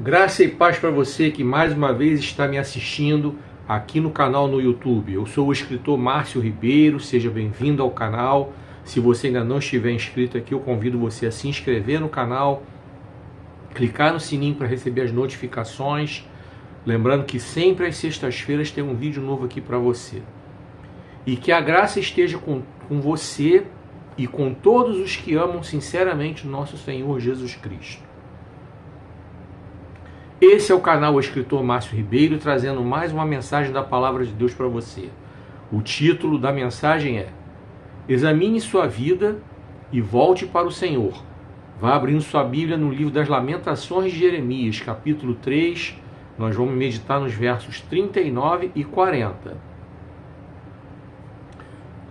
Graça e paz para você que mais uma vez está me assistindo aqui no canal no YouTube. Eu sou o escritor Márcio Ribeiro, seja bem-vindo ao canal. Se você ainda não estiver inscrito aqui, eu convido você a se inscrever no canal, clicar no sininho para receber as notificações. Lembrando que sempre às sextas-feiras tem um vídeo novo aqui para você. E que a graça esteja com você e com todos os que amam sinceramente o nosso Senhor Jesus Cristo. Esse é o canal O Escritor Márcio Ribeiro, trazendo mais uma mensagem da Palavra de Deus para você. O título da mensagem é: Examine sua vida e volte para o Senhor. Vá abrindo sua Bíblia no livro das Lamentações de Jeremias, capítulo 3. Nós vamos meditar nos versos 39 e 40.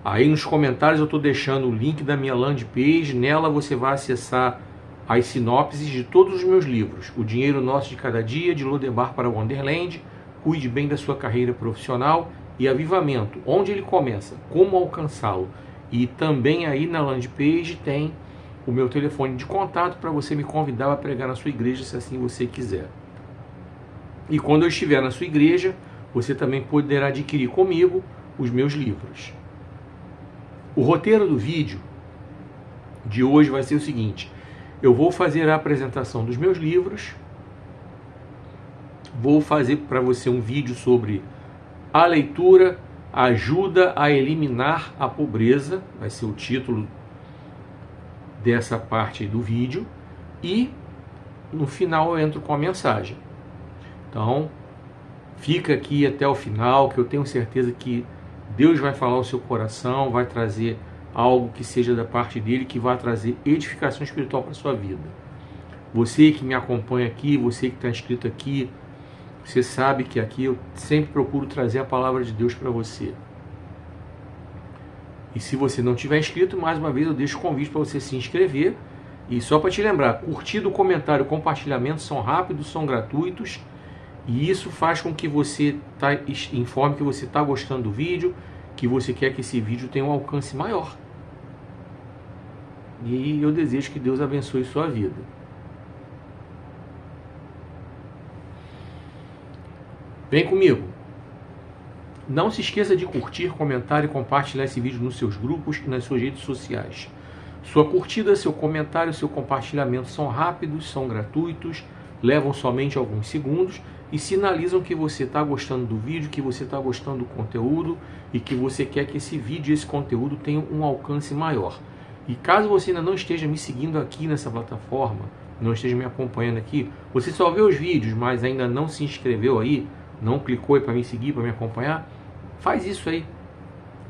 Aí nos comentários eu estou deixando o link da minha landing page. Nela você vai acessar as sinopses de todos os meus livros: O Dinheiro Nosso de Cada Dia, de Lodebar para Wonderland, Cuide Bem da Sua Carreira Profissional, e Avivamento, onde ele começa, como alcançá-lo. E também aí na landing page tem o meu telefone de contato para você me convidar a pregar na sua igreja, se assim você quiser. E quando eu estiver na sua igreja, você também poderá adquirir comigo os meus livros. O roteiro do vídeo de hoje vai ser o seguinte: eu vou fazer a apresentação dos meus livros, vou fazer para você um vídeo sobre a leitura ajuda a eliminar a pobreza, vai ser o título dessa parte do vídeo, e no final eu entro com a mensagem. Então, fica aqui até o final, que eu tenho certeza que Deus vai falar ao seu coração, vai trazer algo que seja da parte dele, que vai trazer edificação espiritual para a sua vida. Você que me acompanha aqui, você que está inscrito aqui, você sabe que aqui eu sempre procuro trazer a palavra de Deus para você. E se você não tiver inscrito, mais uma vez eu deixo o convite para você se inscrever. E só para te lembrar, curtida, comentário, compartilhamento são rápidos, são gratuitos. E isso faz com que você informe que você está gostando do vídeo, que você quer que esse vídeo tenha um alcance maior. E eu desejo que Deus abençoe sua vida. Vem comigo. Não se esqueça de curtir, comentar e compartilhar esse vídeo nos seus grupos e nas suas redes sociais. Sua curtida, seu comentário, seu compartilhamento são rápidos, são gratuitos, levam somente alguns segundos e sinalizam que você está gostando do vídeo, que você está gostando do conteúdo e que você quer que esse vídeo e esse conteúdo tenham um alcance maior. E caso você ainda não esteja me seguindo aqui nessa plataforma, não esteja me acompanhando aqui, você só vê os vídeos, mas ainda não se inscreveu aí, não clicou aí para me seguir, para me acompanhar, faz isso aí.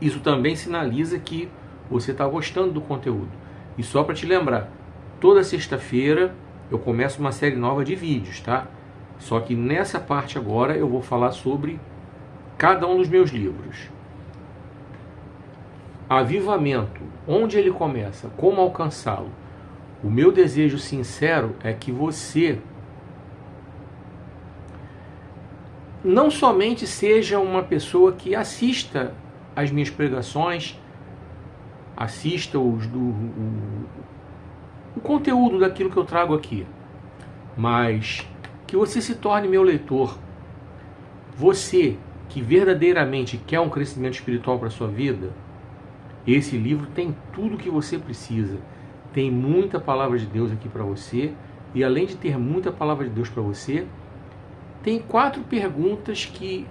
Isso também sinaliza que você está gostando do conteúdo. E só para te lembrar, toda sexta-feira eu começo uma série nova de vídeos, tá? Só que nessa parte agora eu vou falar sobre cada um dos meus livros. Avivamento, onde ele começa, como alcançá-lo. O meu desejo sincero é que você não somente seja uma pessoa que assista às minhas pregações, assista o conteúdo daquilo que eu trago aqui, mas que você se torne meu leitor. Você que verdadeiramente quer um crescimento espiritual para a sua vida, esse livro tem tudo que você precisa. Tem muita palavra de Deus aqui para você, e além de ter muita palavra de Deus para você, tem 4 perguntas que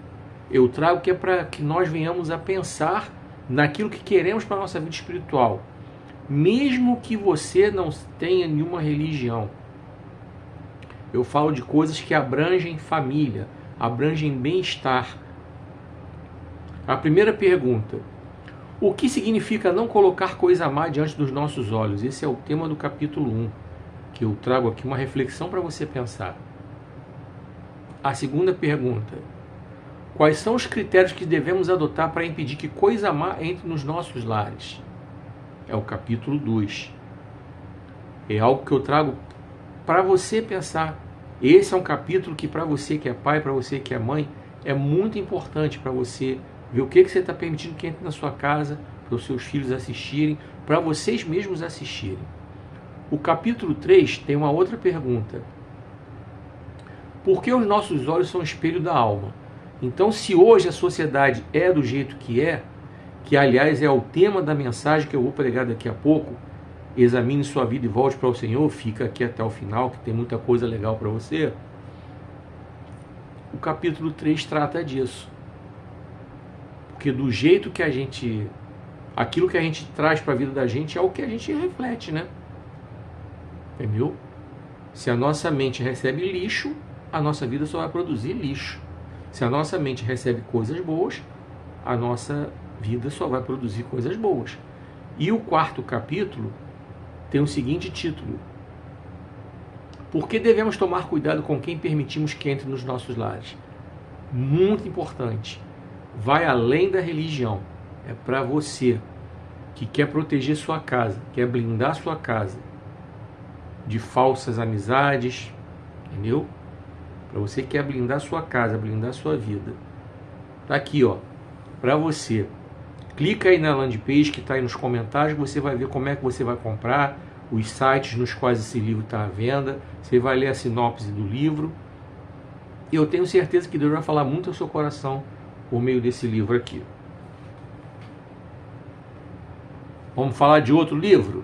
eu trago que é para que nós venhamos a pensar naquilo que queremos para a nossa vida espiritual. Mesmo que você não tenha nenhuma religião, eu falo de coisas que abrangem família, abrangem bem-estar. A primeira pergunta: o que significa não colocar coisa má diante dos nossos olhos? Esse é o tema do capítulo 1, que eu trago aqui uma reflexão para você pensar. A segunda pergunta: quais são os critérios que devemos adotar para impedir que coisa má entre nos nossos lares? É o capítulo 2. É algo que eu trago para você pensar. Esse é um capítulo que para você que é pai, para você que é mãe, é muito importante para você ver o que você está permitindo que entre na sua casa, para os seus filhos assistirem, para vocês mesmos assistirem. O capítulo 3 tem uma outra pergunta: Porque os nossos olhos são o espelho da alma. Então, se hoje a sociedade é do jeito que aliás é o tema da mensagem que eu vou pregar daqui a pouco, examine sua vida e volte para o Senhor, fica aqui até o final, que tem muita coisa legal para você. O capítulo 3 trata disso. Porque do jeito que aquilo que a gente traz para a vida da gente é o que a gente reflete, né? Entendeu? Se a nossa mente recebe lixo, a nossa vida só vai produzir lixo. Se a nossa mente recebe coisas boas, a nossa vida só vai produzir coisas boas. E o quarto capítulo tem o seguinte título: Por que devemos tomar cuidado com quem permitimos que entre nos nossos lares? Muito importante. Vai além da religião. É para você que quer proteger sua casa, quer blindar sua casa de falsas amizades, entendeu? Para você que quer blindar sua casa, blindar sua vida. Tá aqui, ó, para você. Clica aí na landing page que está aí nos comentários, que você vai ver como é que você vai comprar, os sites nos quais esse livro está à venda. Você vai ler a sinopse do livro. E eu tenho certeza que Deus vai falar muito ao seu coração por meio desse livro aqui. Vamos falar de outro livro?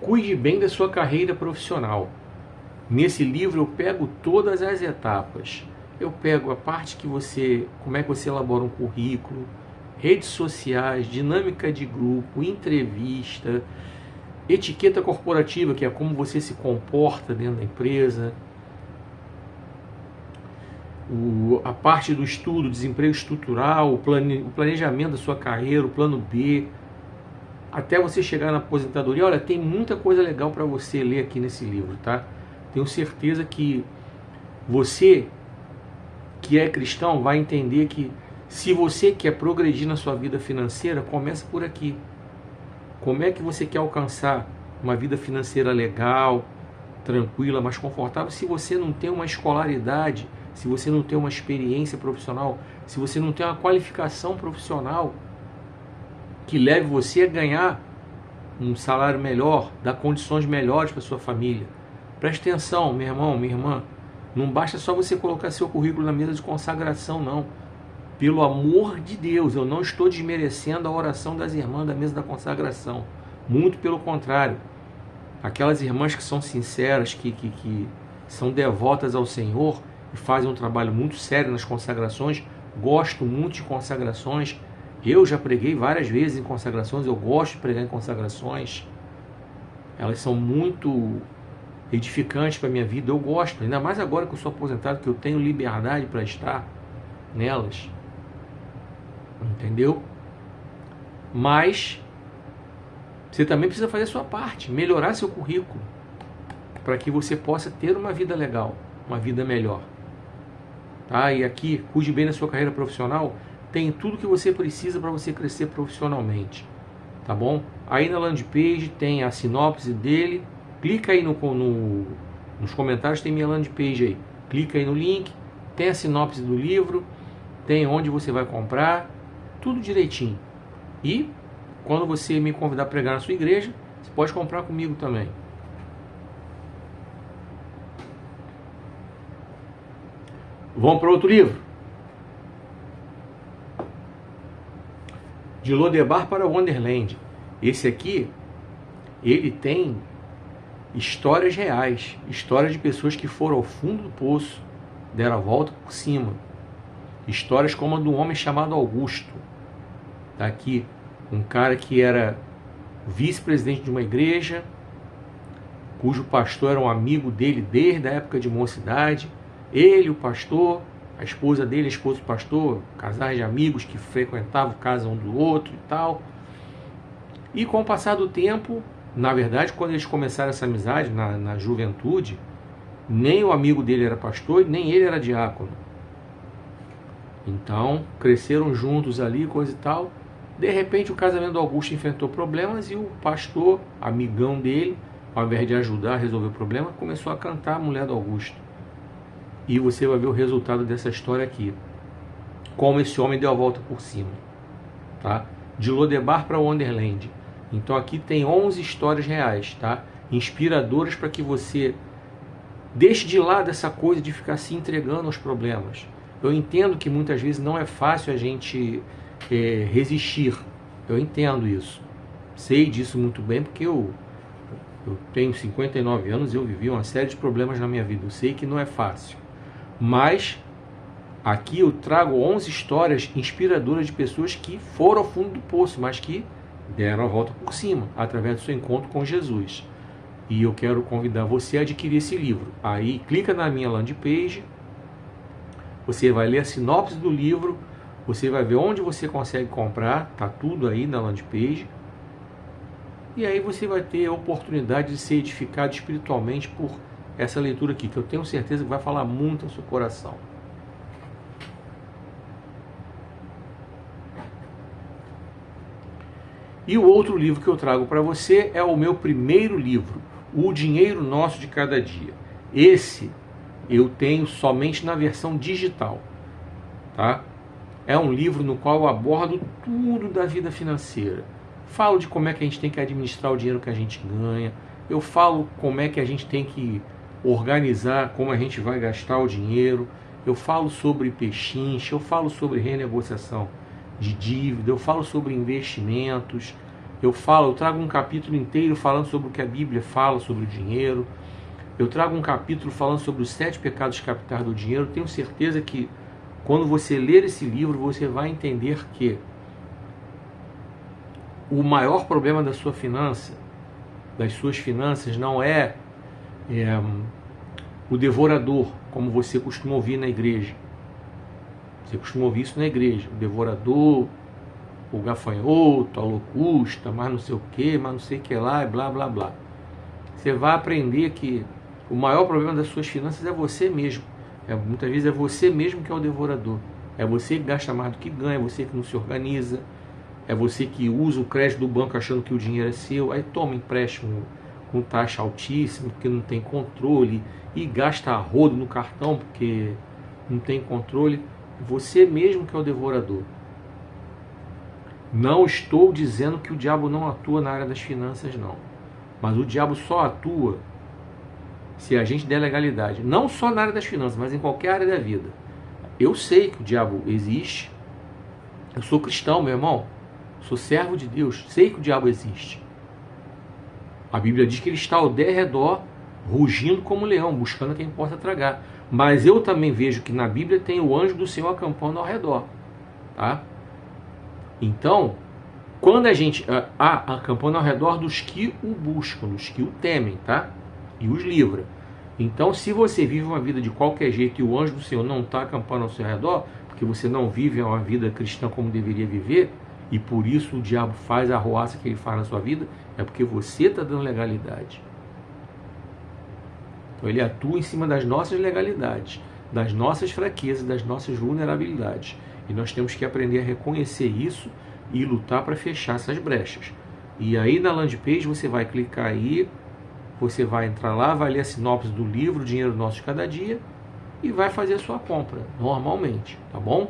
Cuide bem da sua carreira profissional. Nesse livro eu pego todas as etapas. Eu pego a parte que como é que você elabora um currículo, redes sociais, dinâmica de grupo, entrevista, etiqueta corporativa, que é como você se comporta dentro da empresa, a parte do estudo, desemprego estrutural, o planejamento da sua carreira, o plano B, até você chegar na aposentadoria. Olha, tem muita coisa legal para você ler aqui nesse livro, tá? Tenho certeza que você que é cristão vai entender que se você quer progredir na sua vida financeira, começa por aqui. Como é que você quer alcançar uma vida financeira legal, tranquila, mais confortável, se você não tem uma escolaridade, se você não tem uma experiência profissional, se você não tem uma qualificação profissional que leve você a ganhar um salário melhor, dar condições melhores para sua família? Preste atenção, meu irmão, minha irmã. Não basta só você colocar seu currículo na mesa de consagração, não. Pelo amor de Deus, eu não estou desmerecendo a oração das irmãs da mesa da consagração. Muito pelo contrário. Aquelas irmãs que são sinceras, que são devotas ao Senhor e fazem um trabalho muito sério nas consagrações. Gosto muito de consagrações. Eu já preguei várias vezes em consagrações. Eu gosto de pregar em consagrações. Elas são muito edificantes para a minha vida. Eu gosto, ainda mais agora que eu sou aposentado, que eu tenho liberdade para estar nelas. Entendeu? Mas você também precisa fazer a sua parte, melhorar seu currículo, para que você possa ter uma vida legal, uma vida melhor. Tá? E aqui, cuide bem da sua carreira profissional, tem tudo que você precisa para você crescer profissionalmente. Tá bom? Aí na landing page tem a sinopse dele. Clica aí nos comentários, tem minha landing page aí. Clica aí no link, tem a sinopse do livro, tem onde você vai comprar, tudo direitinho. E quando você me convidar a pregar na sua igreja, você pode comprar comigo também. Vamos para outro livro? De Lodebar para Wonderland. Esse aqui, ele tem histórias reais, histórias de pessoas que foram ao fundo do poço, deram a volta por cima. Histórias como a de um homem chamado Augusto. Tá aqui, um cara que era vice-presidente de uma igreja, cujo pastor era um amigo dele desde a época de mocidade. Ele, o pastor, a esposa dele, a esposa do pastor, casais de amigos que frequentavam casa um do outro e tal. E com o passar do tempo, na verdade, quando eles começaram essa amizade na juventude, nem o amigo dele era pastor, nem ele era diácono. Então, cresceram juntos ali, coisa e tal. De repente, o casamento do Augusto enfrentou problemas e o pastor, amigão dele, ao invés de ajudar a resolver o problema, começou a cantar a mulher do Augusto. E você vai ver o resultado dessa história aqui. Como esse homem deu a volta por cima. Tá? De Lodebar para Wonderland. Então aqui tem 11 histórias reais, tá? Inspiradoras para que você Deixe de lado essa coisa de ficar se entregando aos problemas. Eu entendo que muitas vezes não é fácil a gente resistir. Eu entendo isso. Sei disso muito bem porque eu tenho 59 anos e eu vivi uma série de problemas na minha vida. Eu sei que não é fácil. Mas aqui eu trago 11 histórias inspiradoras de pessoas que foram ao fundo do poço, mas que deram a volta por cima, através do seu encontro com Jesus. E eu quero convidar você a adquirir esse livro. Aí clica na minha landing page, você vai ler a sinopse do livro, você vai ver onde você consegue comprar, tá tudo aí na landing page. E aí você vai ter a oportunidade de ser edificado espiritualmente por essa leitura aqui, que eu tenho certeza que vai falar muito ao seu coração. E o outro livro que eu trago para você é o meu primeiro livro, O Dinheiro Nosso de Cada Dia. Esse eu tenho somente na versão digital, tá? É um livro no qual eu abordo tudo da vida financeira. Falo de como é que a gente tem que administrar o dinheiro que a gente ganha. Eu falo como é que a gente tem que organizar, como a gente vai gastar o dinheiro. Eu falo sobre pechincha, eu falo sobre renegociação de dívida, eu falo sobre investimentos, eu trago um capítulo inteiro falando sobre o que a Bíblia fala sobre o dinheiro, eu trago um capítulo falando sobre os 7 pecados capitais do dinheiro. Tenho certeza que quando você ler esse livro, você vai entender que o maior problema da sua finança, das suas finanças, não é o devorador, como você costuma ouvir na igreja. Você costuma ouvir isso na igreja, o devorador, o gafanhoto, a locusta, mas não sei o que, mas não sei o que lá, e blá blá blá. Você vai aprender que o maior problema das suas finanças é você mesmo. Muitas vezes é você mesmo que é o devorador. É você que gasta mais do que ganha, é você que não se organiza, é você que usa o crédito do banco achando que o dinheiro é seu, aí toma empréstimo com taxa altíssima, porque não tem controle, e gasta a rodo no cartão porque não tem controle. Você mesmo que é o devorador. Não estou dizendo que o diabo não atua na área das finanças, não. Mas o diabo só atua se a gente der legalidade. Não só na área das finanças, mas em qualquer área da vida. Eu sei que o diabo existe. Eu sou cristão, meu irmão. Sou servo de Deus. Sei que o diabo existe. A Bíblia diz que ele está ao derredor, rugindo como um leão, buscando quem possa tragar. Mas eu também vejo que na Bíblia tem o anjo do Senhor acampando ao redor. Tá? Então, quando a gente... acampando ao redor dos que o buscam, dos que o temem, tá? E os livra. Então, se você vive uma vida de qualquer jeito e o anjo do Senhor não está acampando ao seu redor, porque você não vive uma vida cristã como deveria viver, e por isso o diabo faz a arruaça que ele faz na sua vida, é porque você está dando legalidade. Então ele atua em cima das nossas legalidades, das nossas fraquezas, das nossas vulnerabilidades. E nós temos que aprender a reconhecer isso e lutar para fechar essas brechas. E aí na landing page você vai clicar aí, você vai entrar lá, vai ler a sinopse do livro, o Dinheiro Nosso de Cada Dia, e vai fazer a sua compra, normalmente, tá bom?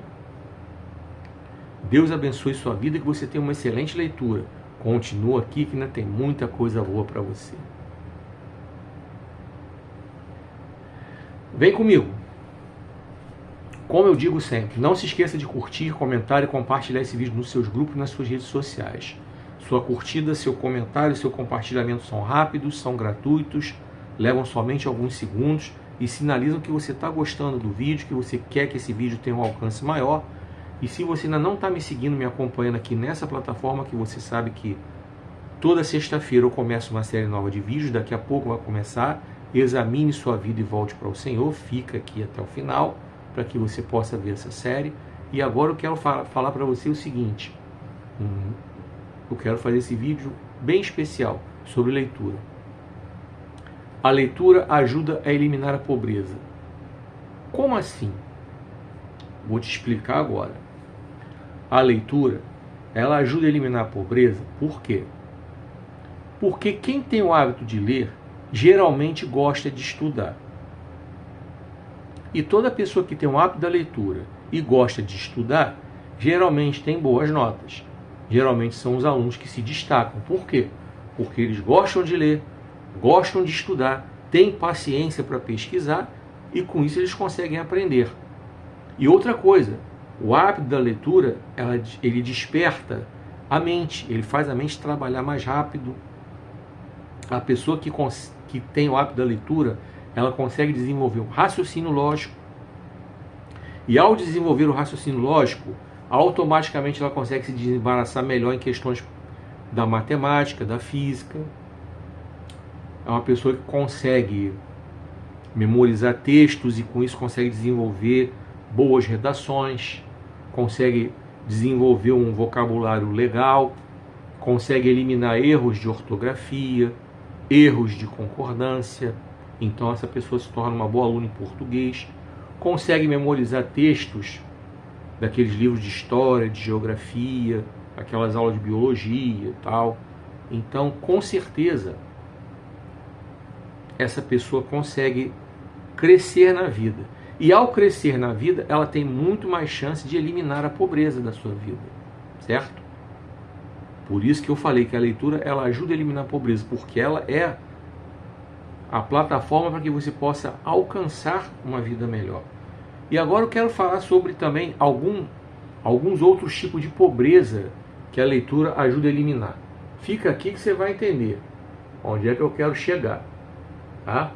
Deus abençoe sua vida e que você tenha uma excelente leitura. Continua aqui que ainda tem muita coisa boa para você. Vem comigo. Como eu digo sempre, não se esqueça de curtir, comentar e compartilhar esse vídeo nos seus grupos e nas suas redes sociais. Sua curtida, seu comentário, seu compartilhamento são rápidos, são gratuitos, levam somente alguns segundos e sinalizam que você está gostando do vídeo, que você quer que esse vídeo tenha um alcance maior. E se você ainda não está me seguindo, me acompanhando aqui nessa plataforma, que você sabe que toda sexta-feira eu começo uma série nova de vídeos, daqui a pouco vai começar. Examine sua vida e volte para o Senhor, fica aqui até o final, para que você possa ver essa série. E agora eu quero falar para você o seguinte, eu quero fazer esse vídeo bem especial sobre leitura. A leitura ajuda a eliminar a pobreza. Como assim? Vou te explicar agora. A leitura, ela ajuda a eliminar a pobreza, por quê? Porque quem tem o hábito de ler, geralmente gosta de estudar. E toda pessoa que tem o hábito da leitura e gosta de estudar, geralmente tem boas notas. Geralmente são os alunos que se destacam. Por quê? Porque eles gostam de ler, gostam de estudar têm paciência para pesquisar e com isso eles conseguem aprender. E outra coisa, o hábito da leitura, ele desperta a mente, ele faz a mente trabalhar mais rápido. A pessoa que tem o hábito da leitura, ela consegue desenvolver o raciocínio lógico. E ao desenvolver o raciocínio lógico, automaticamente ela consegue se desembaraçar melhor em questões da matemática, da física. É uma pessoa que consegue memorizar textos e com isso consegue desenvolver boas redações, consegue desenvolver um vocabulário legal, consegue eliminar erros de ortografia, erros de concordância. Então essa pessoa se torna uma boa aluna em português, consegue memorizar textos daqueles livros de história, de geografia, aquelas aulas de biologia e tal. Então, com certeza, essa pessoa consegue crescer na vida. E ao crescer na vida, ela tem muito mais chance de eliminar a pobreza da sua vida, certo? Por isso que eu falei que a leitura, ela ajuda a eliminar a pobreza, porque ela é a plataforma para que você possa alcançar uma vida melhor. E agora eu quero falar sobre também alguns outros tipos de pobreza que a leitura ajuda a eliminar. Fica aqui que você vai entender onde é que eu quero chegar, tá?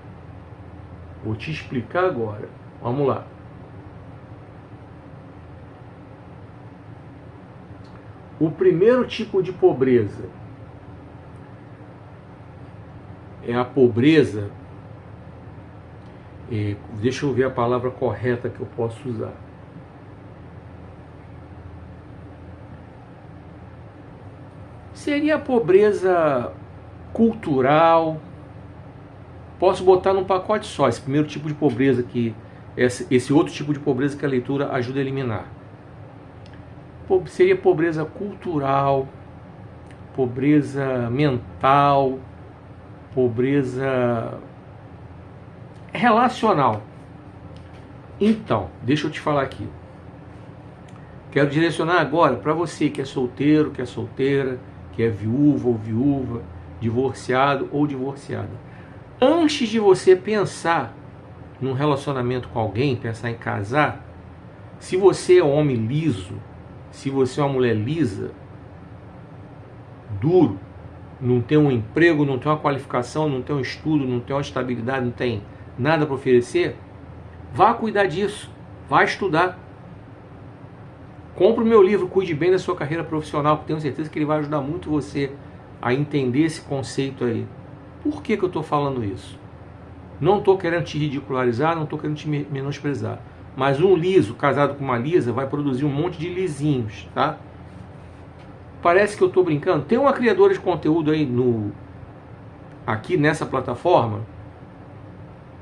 Vou te explicar agora. Vamos lá. O primeiro tipo de pobreza é a pobreza, deixa eu ver a palavra correta que eu posso usar. Seria a pobreza cultural. Posso botar num pacote só esse primeiro tipo de pobreza, esse outro tipo de pobreza que a leitura ajuda a eliminar. Seria pobreza cultural, pobreza mental, pobreza relacional. Então, deixa eu te falar aqui. Quero direcionar agora para você que é solteiro, que é solteira, que é viúva ou viúva, divorciado ou divorciada. Antes de você pensar num relacionamento com alguém, pensar em casar, se você é um homem liso, se você é uma mulher lisa, duro, não tem um emprego, não tem uma qualificação, não tem um estudo, não tem uma estabilidade, não tem nada para oferecer, vá cuidar disso, vá estudar. Compre o meu livro, Cuide Bem da Sua Carreira Profissional, que tenho certeza que ele vai ajudar muito você a entender esse conceito aí. Por que eu estou falando isso? Não estou querendo te ridicularizar, não estou querendo te menosprezar. Mas um liso casado com uma lisa vai produzir um monte de lisinhos, tá? Parece que eu estou brincando. Tem uma criadora de conteúdo aí aqui nessa plataforma.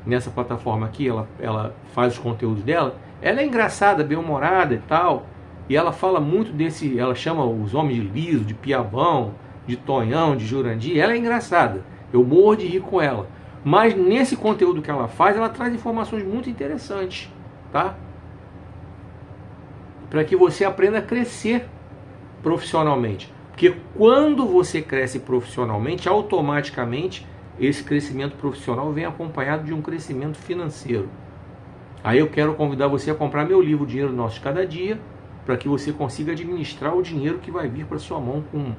Nessa plataforma aqui, ela faz os conteúdos dela. Ela é engraçada, bem-humorada e tal. E ela fala muito ela chama os homens de liso, de piabão, de tonhão, de Jurandir. Ela é engraçada. Eu morro de rir com ela. Mas nesse conteúdo que ela faz, ela traz informações muito interessantes, tá? Para que você aprenda a crescer profissionalmente. Porque quando você cresce profissionalmente, automaticamente esse crescimento profissional vem acompanhado de um crescimento financeiro. Aí eu quero convidar você a comprar meu livro Dinheiro Nosso de Cada Dia, para que você consiga administrar o dinheiro que vai vir para sua mão com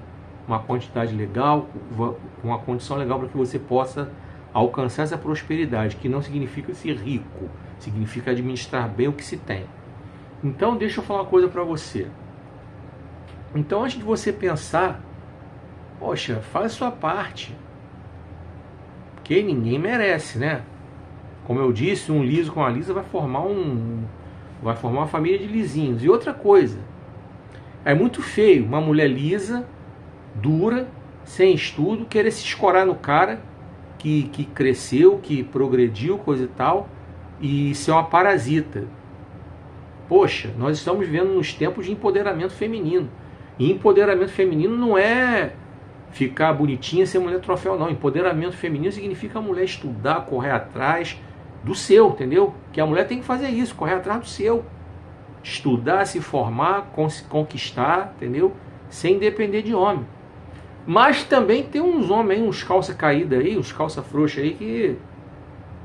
uma quantidade legal, com uma condição legal para que você possa alcançar essa prosperidade, que não significa ser rico, significa administrar bem o que se tem. Então deixa eu falar uma coisa para você. Então antes de você pensar, poxa, faz a sua parte, porque ninguém merece, né? Como eu disse, um liso com a lisa vai formar uma família de lisinhos. E outra coisa, é muito feio uma mulher lisa, dura, sem estudo, querer se escorar no cara que cresceu, que progrediu, coisa e tal, e ser uma parasita. Poxa, nós estamos vivendo nos tempos de empoderamento feminino. E empoderamento feminino não é ficar bonitinha, ser mulher troféu, não. Empoderamento feminino significa a mulher estudar, correr atrás do seu, entendeu? Que a mulher tem que fazer isso, correr atrás do seu. Estudar, se formar, conquistar, entendeu? Sem depender de homem. Mas também tem uns homens aí, uns calça caída aí, uns calça frouxa aí, que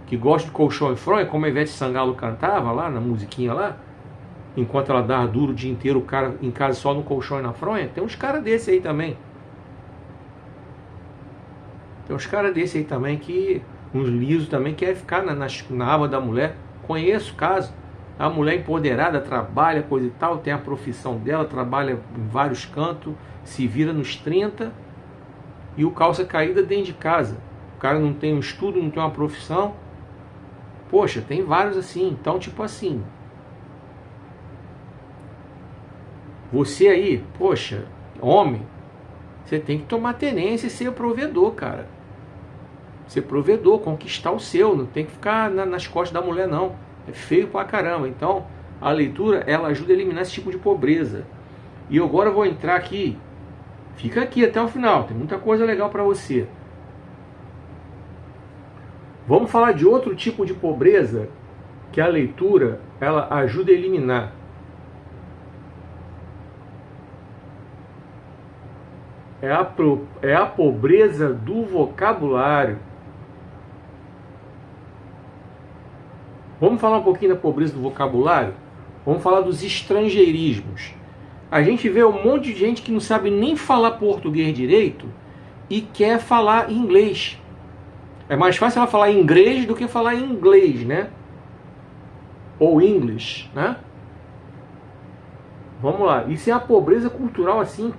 que gosta de colchão e fronha, como a Ivete Sangalo cantava lá na musiquinha lá, enquanto ela dava duro o dia inteiro, o cara em casa só no colchão e na fronha. Tem uns caras desse aí também. Tem uns caras desse aí também que, uns lisos também, querem ficar na aba da mulher. Conheço caso. A mulher empoderada, trabalha, coisa e tal, tem a profissão dela, trabalha em vários cantos, se vira nos 30 e o calça caída dentro de casa. O cara não tem um estudo, não tem uma profissão. Poxa, tem vários assim. Então, tipo assim, você aí, poxa, homem, você tem que tomar tenência e ser provedor, cara. Ser provedor, conquistar o seu, não tem que ficar nas costas da mulher, não. É feio pra caramba. Então, a leitura, ela ajuda a eliminar esse tipo de pobreza. E eu agora vou entrar aqui. Fica aqui até o final, tem muita coisa legal para você. Vamos falar de outro tipo de pobreza que a leitura, ela ajuda a eliminar. É a pobreza do vocabulário. Vamos falar um pouquinho da pobreza do vocabulário? Vamos falar dos estrangeirismos. A gente vê um monte de gente que não sabe nem falar português direito e quer falar inglês. É mais fácil ela falar inglês do que falar inglês, né? Ou English, né? Vamos lá. Isso é a pobreza cultural, assim,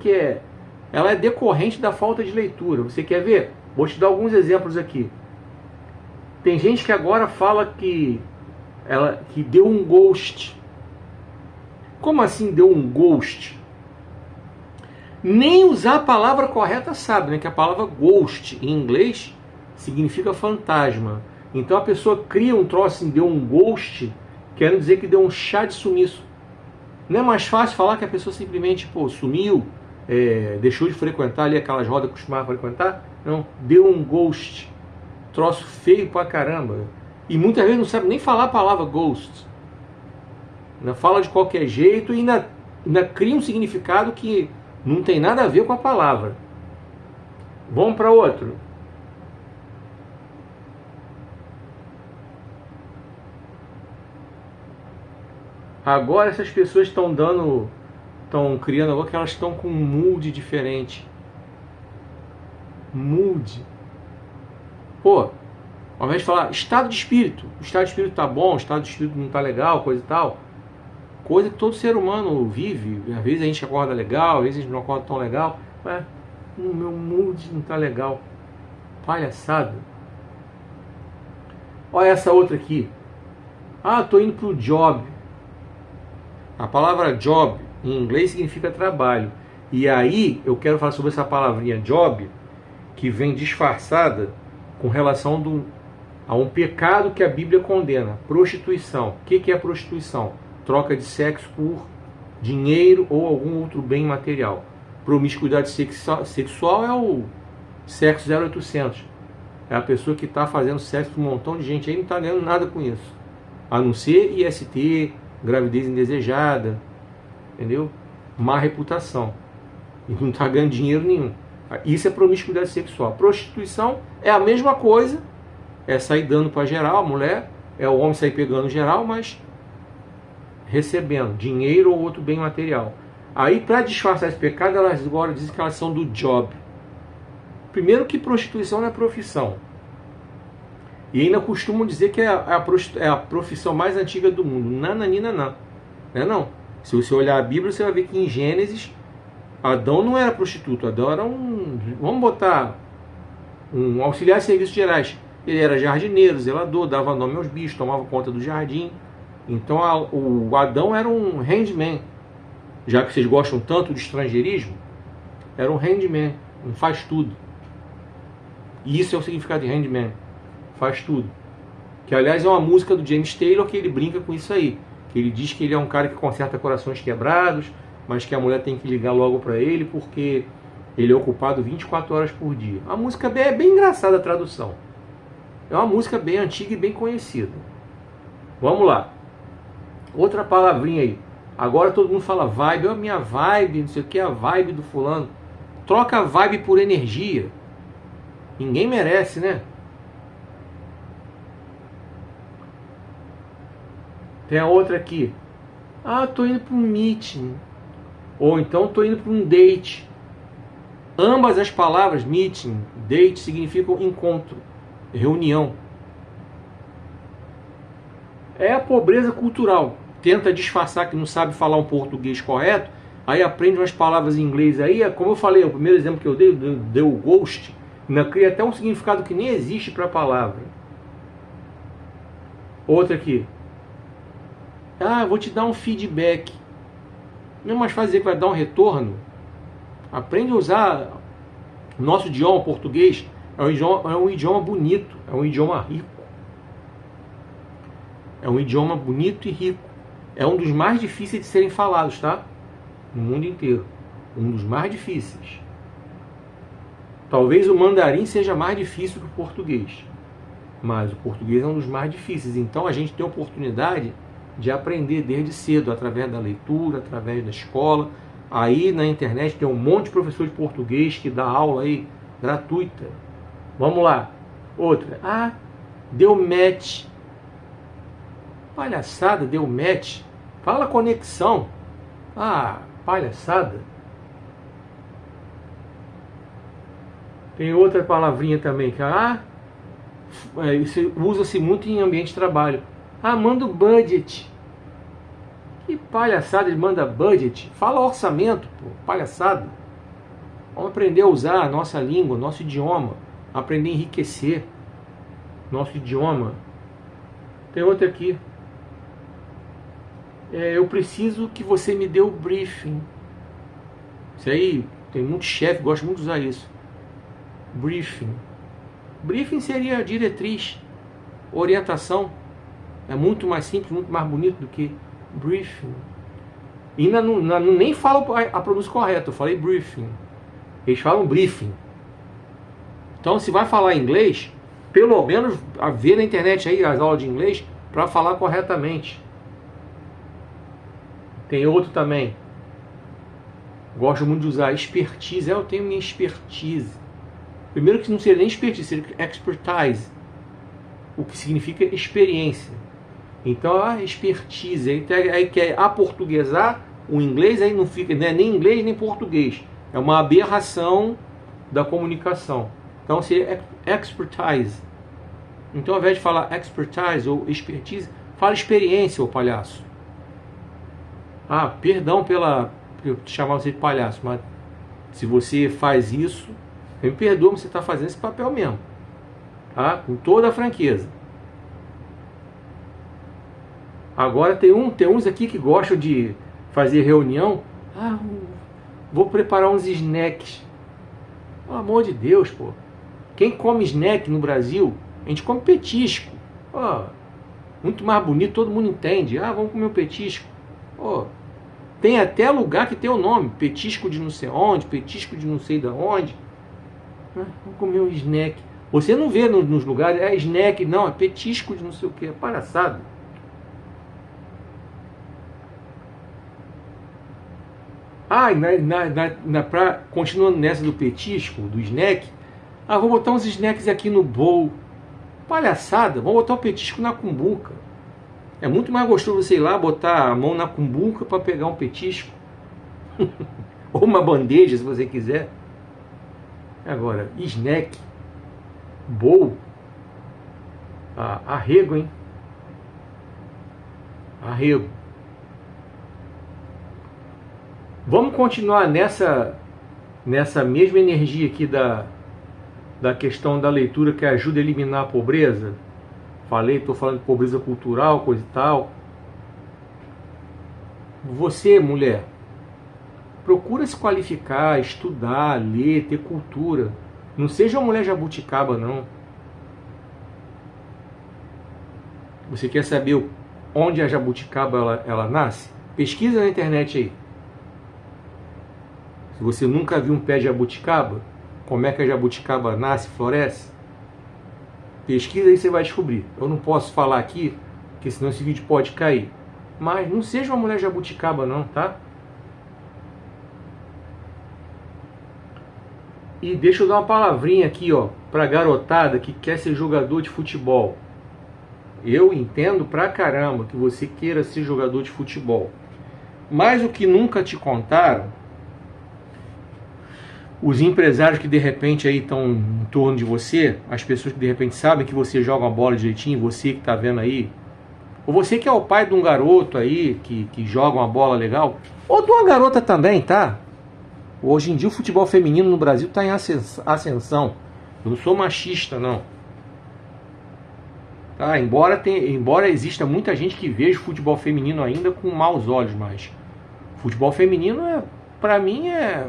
ela é decorrente da falta de leitura. Você quer ver? Vou te dar alguns exemplos aqui. Tem gente que agora fala que deu um ghost. Como assim deu um ghost? Nem usar a palavra correta sabe, né? Que a palavra ghost em inglês significa fantasma. Então a pessoa cria um troço assim, deu um ghost, querendo dizer que deu um chá de sumiço. Não é mais fácil falar que a pessoa simplesmente sumiu, deixou de frequentar ali aquelas rodas que costumava frequentar? Não, deu um ghost. Troço feio pra caramba. E muitas vezes não sabe nem falar a palavra ghost. Ainda fala de qualquer jeito e ainda cria um significado que não tem nada a ver com a palavra. Vamos para outro. Agora essas pessoas estão criando agora que elas estão com um mood diferente. Mood. Pô, ao invés de falar estado de espírito, o estado de espírito tá bom, o estado de espírito não tá legal, coisa e tal. Coisa que todo ser humano vive. Às vezes a gente acorda legal, às vezes a gente não acorda tão legal. Mas o meu mood não tá legal. Palhaçada. Olha essa outra aqui. Ah, tô indo pro job. A palavra job em inglês significa trabalho. E aí eu quero falar sobre essa palavrinha job, que vem disfarçada com relação a um pecado que a Bíblia condena. Prostituição. O que é prostituição? Troca de sexo por dinheiro ou algum outro bem material. Promiscuidade sexual é o sexo 0800. É a pessoa que está fazendo sexo com um montão de gente aí e não está ganhando nada com isso. A não ser IST, gravidez indesejada, entendeu? Má reputação. E não está ganhando dinheiro nenhum. Isso é promiscuidade sexual. Prostituição é a mesma coisa. É sair dando para geral, a mulher. É o homem sair pegando geral, mas recebendo dinheiro ou outro bem material. Aí, para disfarçar esse pecado, elas agora dizem que elas são do job. Primeiro que prostituição não é profissão. E ainda costumam dizer que é a profissão mais antiga do mundo. Nananina não. Não é não. Se você olhar a Bíblia, você vai ver que em Gênesis, Adão não era prostituto. Adão era vamos botar, um auxiliar de serviços gerais. Ele era jardineiro, zelador, dava nome aos bichos, tomava conta do jardim. Então o Adão era um handyman. Já que vocês gostam tanto de estrangeirismo, era um handyman, um faz tudo. E isso é o significado de handyman, faz tudo. Que aliás é uma música do James Taylor que ele brinca com isso aí. Que ele diz que ele é um cara que conserta corações quebrados, mas que a mulher tem que ligar logo para ele porque ele é ocupado 24 horas por dia. A música é bem engraçada a tradução. É uma música bem antiga e bem conhecida. Vamos lá. Outra palavrinha aí. Agora todo mundo fala vibe. É a minha vibe, não sei o que, a vibe do fulano. Troca a vibe por energia. Ninguém merece, né? Tem a outra aqui. Ah, tô indo para um meeting. Ou então tô indo para um date. Ambas as palavras, meeting, date, significam encontro, reunião. É a pobreza cultural. Tenta disfarçar que não sabe falar um português correto, aí aprende umas palavras em inglês aí, como eu falei, o primeiro exemplo que eu dei o ghost, cria até um significado que nem existe para a palavra. Outra aqui. Ah, vou te dar um feedback. Não é mais fácil dizer que vai dar um retorno? Aprende a usar o nosso idioma português. É um idioma bonito, é um idioma rico. É um idioma bonito e rico. É um dos mais difíceis de serem falados, tá? No mundo inteiro. Um dos mais difíceis. Talvez o mandarim seja mais difícil que o português. Mas o português é um dos mais difíceis. Então a gente tem a oportunidade de aprender desde cedo, através da leitura, através da escola. Aí na internet tem um monte de professor de português que dá aula aí gratuita. Vamos lá. Outra. Ah, deu match. Palhaçada, deu match. Fala conexão. Ah, palhaçada. Tem outra palavrinha também que isso usa-se muito em ambiente de trabalho. Ah, manda o budget. Que palhaçada, ele manda budget. Fala orçamento, pô, palhaçada. Vamos aprender a usar a nossa língua, nosso idioma. Aprender a enriquecer nosso idioma. Tem outra aqui. Eu preciso que você me dê o briefing. Isso aí, tem muito chefe que gosta muito de usar isso. Briefing. Briefing seria diretriz, orientação. É muito mais simples, muito mais bonito do que briefing. E nem falo a pronúncia correta, eu falei briefing. Eles falam briefing. Então, se vai falar inglês, pelo menos ver na internet aí as aulas de inglês para falar corretamente. Tem outro também. Gosto muito de usar expertise. Eu tenho minha expertise. Primeiro que não seria nem expertise, seria expertise. O que significa experiência. Então, expertise. Aí quer aportuguesar o inglês, aí não fica nem inglês nem português. É uma aberração da comunicação. Então, seria expertise. Então, ao invés de falar expertise ou expertise, fala experiência, ô palhaço. Ah, perdão por te chamar você de palhaço, mas se você faz isso, eu me perdoa, mas você está fazendo esse papel mesmo. Tá? Com toda a franqueza. Agora tem uns aqui que gostam de fazer reunião. Ah, vou preparar uns snacks. Pelo amor de Deus, pô. Quem come snack no Brasil, a gente come petisco. Muito mais bonito, todo mundo entende. Ah, vamos comer um petisco. Tem até lugar que tem o nome. Petisco de não sei onde, petisco de não sei de onde. Vamos comer um snack. Você não vê nos lugares, é snack, não, é petisco de não sei o que, é palhaçada. Continuando nessa do petisco, do snack, vou botar uns snacks aqui no bowl. Palhaçada, vamos botar o petisco na cumbuca. É muito mais gostoso você ir lá, botar a mão na cumbuca para pegar um petisco. Ou uma bandeja, se você quiser. Agora, snack, bowl, arrego, hein? Arrego. Vamos continuar nessa mesma energia aqui da questão da leitura que ajuda a eliminar a pobreza. Estou falando de pobreza cultural, coisa e tal. Você, mulher, procura se qualificar, estudar, ler, ter cultura. Não seja uma mulher jabuticaba, não. Você quer saber onde a jabuticaba ela nasce? Pesquisa na internet aí. Se você nunca viu um pé de jabuticaba, como é que a jabuticaba nasce, floresce? Pesquisa aí, você vai descobrir. Eu não posso falar aqui, porque senão esse vídeo pode cair. Mas não seja uma mulher jabuticaba não, tá? E deixa eu dar uma palavrinha aqui, pra garotada que quer ser jogador de futebol. eu entendo pra caramba que você queira ser jogador de futebol. Mas o que nunca te contaram, os empresários que de repente aí estão em torno de você, as pessoas que de repente sabem que você joga uma bola direitinho, você que está vendo aí, ou você que é o pai de um garoto aí que joga uma bola legal, ou de uma garota também, tá? Hoje em dia o futebol feminino no Brasil está em ascensão. Eu não sou machista, não. Tá? Embora exista muita gente que veja o futebol feminino ainda com maus olhos, mas o futebol feminino, para mim, é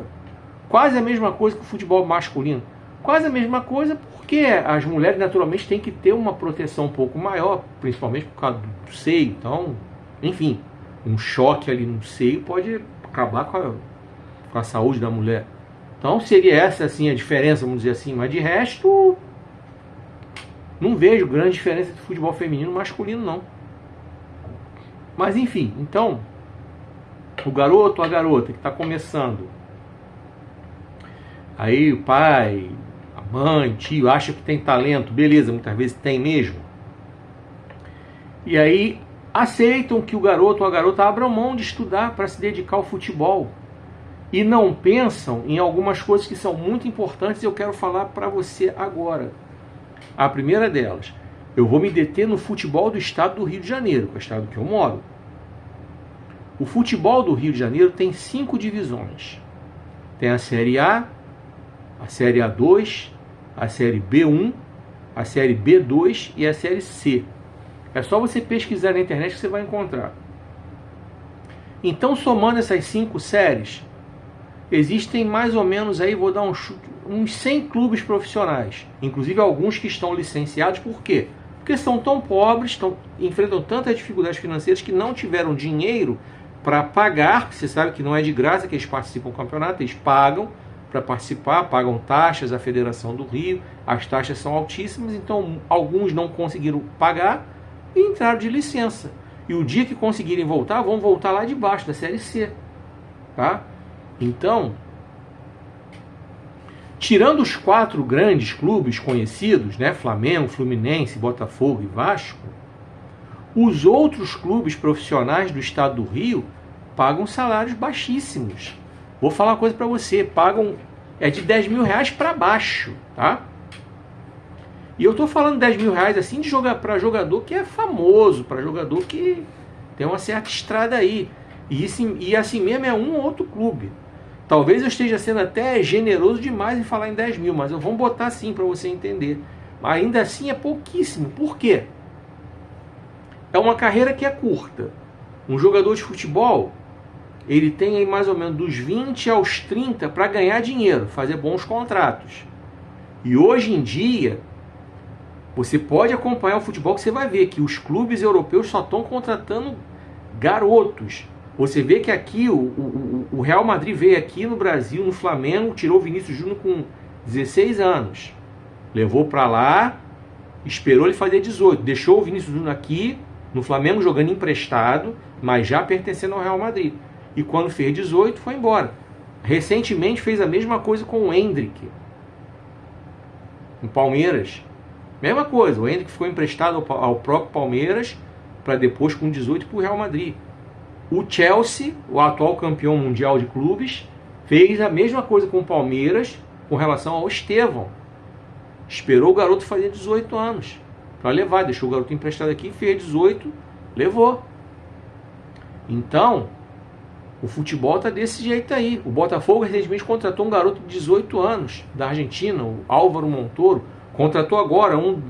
quase a mesma coisa que o futebol masculino. Quase a mesma coisa porque as mulheres naturalmente têm que ter uma proteção um pouco maior, principalmente por causa do seio. Então, enfim, um choque ali no seio pode acabar com a saúde da mulher. Então seria essa assim a diferença, vamos dizer assim. Mas de resto, não vejo grande diferença entre futebol feminino e masculino, não. Mas enfim, então, o garoto ou a garota que está começando, aí o pai, a mãe, tio, acha que tem talento, beleza, muitas vezes tem mesmo. E aí aceitam que o garoto ou a garota abra mão de estudar para se dedicar ao futebol. E não pensam em algumas coisas que são muito importantes e eu quero falar para você agora. A primeira delas, eu vou me deter no futebol do estado do Rio de Janeiro, que é o estado que eu moro. O futebol do Rio de Janeiro tem 5 divisões. Tem a Série A, a Série A2, a Série B1, a Série B2 e a Série C. É só você pesquisar na internet que você vai encontrar. Então, somando essas 5 séries, existem mais ou menos aí, vou dar um chute, uns 100 clubes profissionais. Inclusive alguns que estão licenciados. Por quê? Porque são tão pobres, enfrentam tantas dificuldades financeiras que não tiveram dinheiro para pagar, porque você sabe que não é de graça que eles participam do campeonato, eles pagam para participar, pagam taxas à Federação do Rio, as taxas são altíssimas, então alguns não conseguiram pagar e entraram de licença. E o dia que conseguirem voltar, vão voltar lá de baixo, da Série C. Tá? Então, tirando os 4 grandes clubes conhecidos, né, Flamengo, Fluminense, Botafogo e Vasco, os outros clubes profissionais do estado do Rio pagam salários baixíssimos. Vou falar uma coisa para você, pagam de 10 mil reais para baixo, tá? E eu estou falando 10 mil reais assim de para jogador que é famoso, para jogador que tem uma certa estrada aí. E assim mesmo é um ou outro clube. Talvez eu esteja sendo até generoso demais em falar em 10 mil, mas eu vou botar assim para você entender. Mas ainda assim é pouquíssimo. Por quê? É uma carreira que é curta. Um jogador de futebol, ele tem aí mais ou menos dos 20 aos 30 para ganhar dinheiro, fazer bons contratos. E hoje em dia, você pode acompanhar o futebol que você vai ver que os clubes europeus só estão contratando garotos. Você vê que aqui o Real Madrid veio aqui no Brasil, no Flamengo, tirou o Vinícius Júnior com 16 anos. Levou para lá, esperou ele fazer 18. Deixou o Vinícius Júnior aqui no Flamengo jogando emprestado, mas já pertencendo ao Real Madrid. E quando fez 18, foi embora. Recentemente fez a mesma coisa com o Endrick, no Palmeiras. Mesma coisa, o Endrick ficou emprestado ao próprio Palmeiras para depois, com 18, para o Real Madrid. O Chelsea, o atual campeão mundial de clubes, fez a mesma coisa com o Palmeiras com relação ao Estevão. Esperou o garoto fazer 18 anos para levar, deixou o garoto emprestado aqui, fez 18, levou. Então, o futebol está desse jeito aí. O Botafogo recentemente contratou um garoto de 18 anos da Argentina, o Álvaro Montoro. Contratou agora um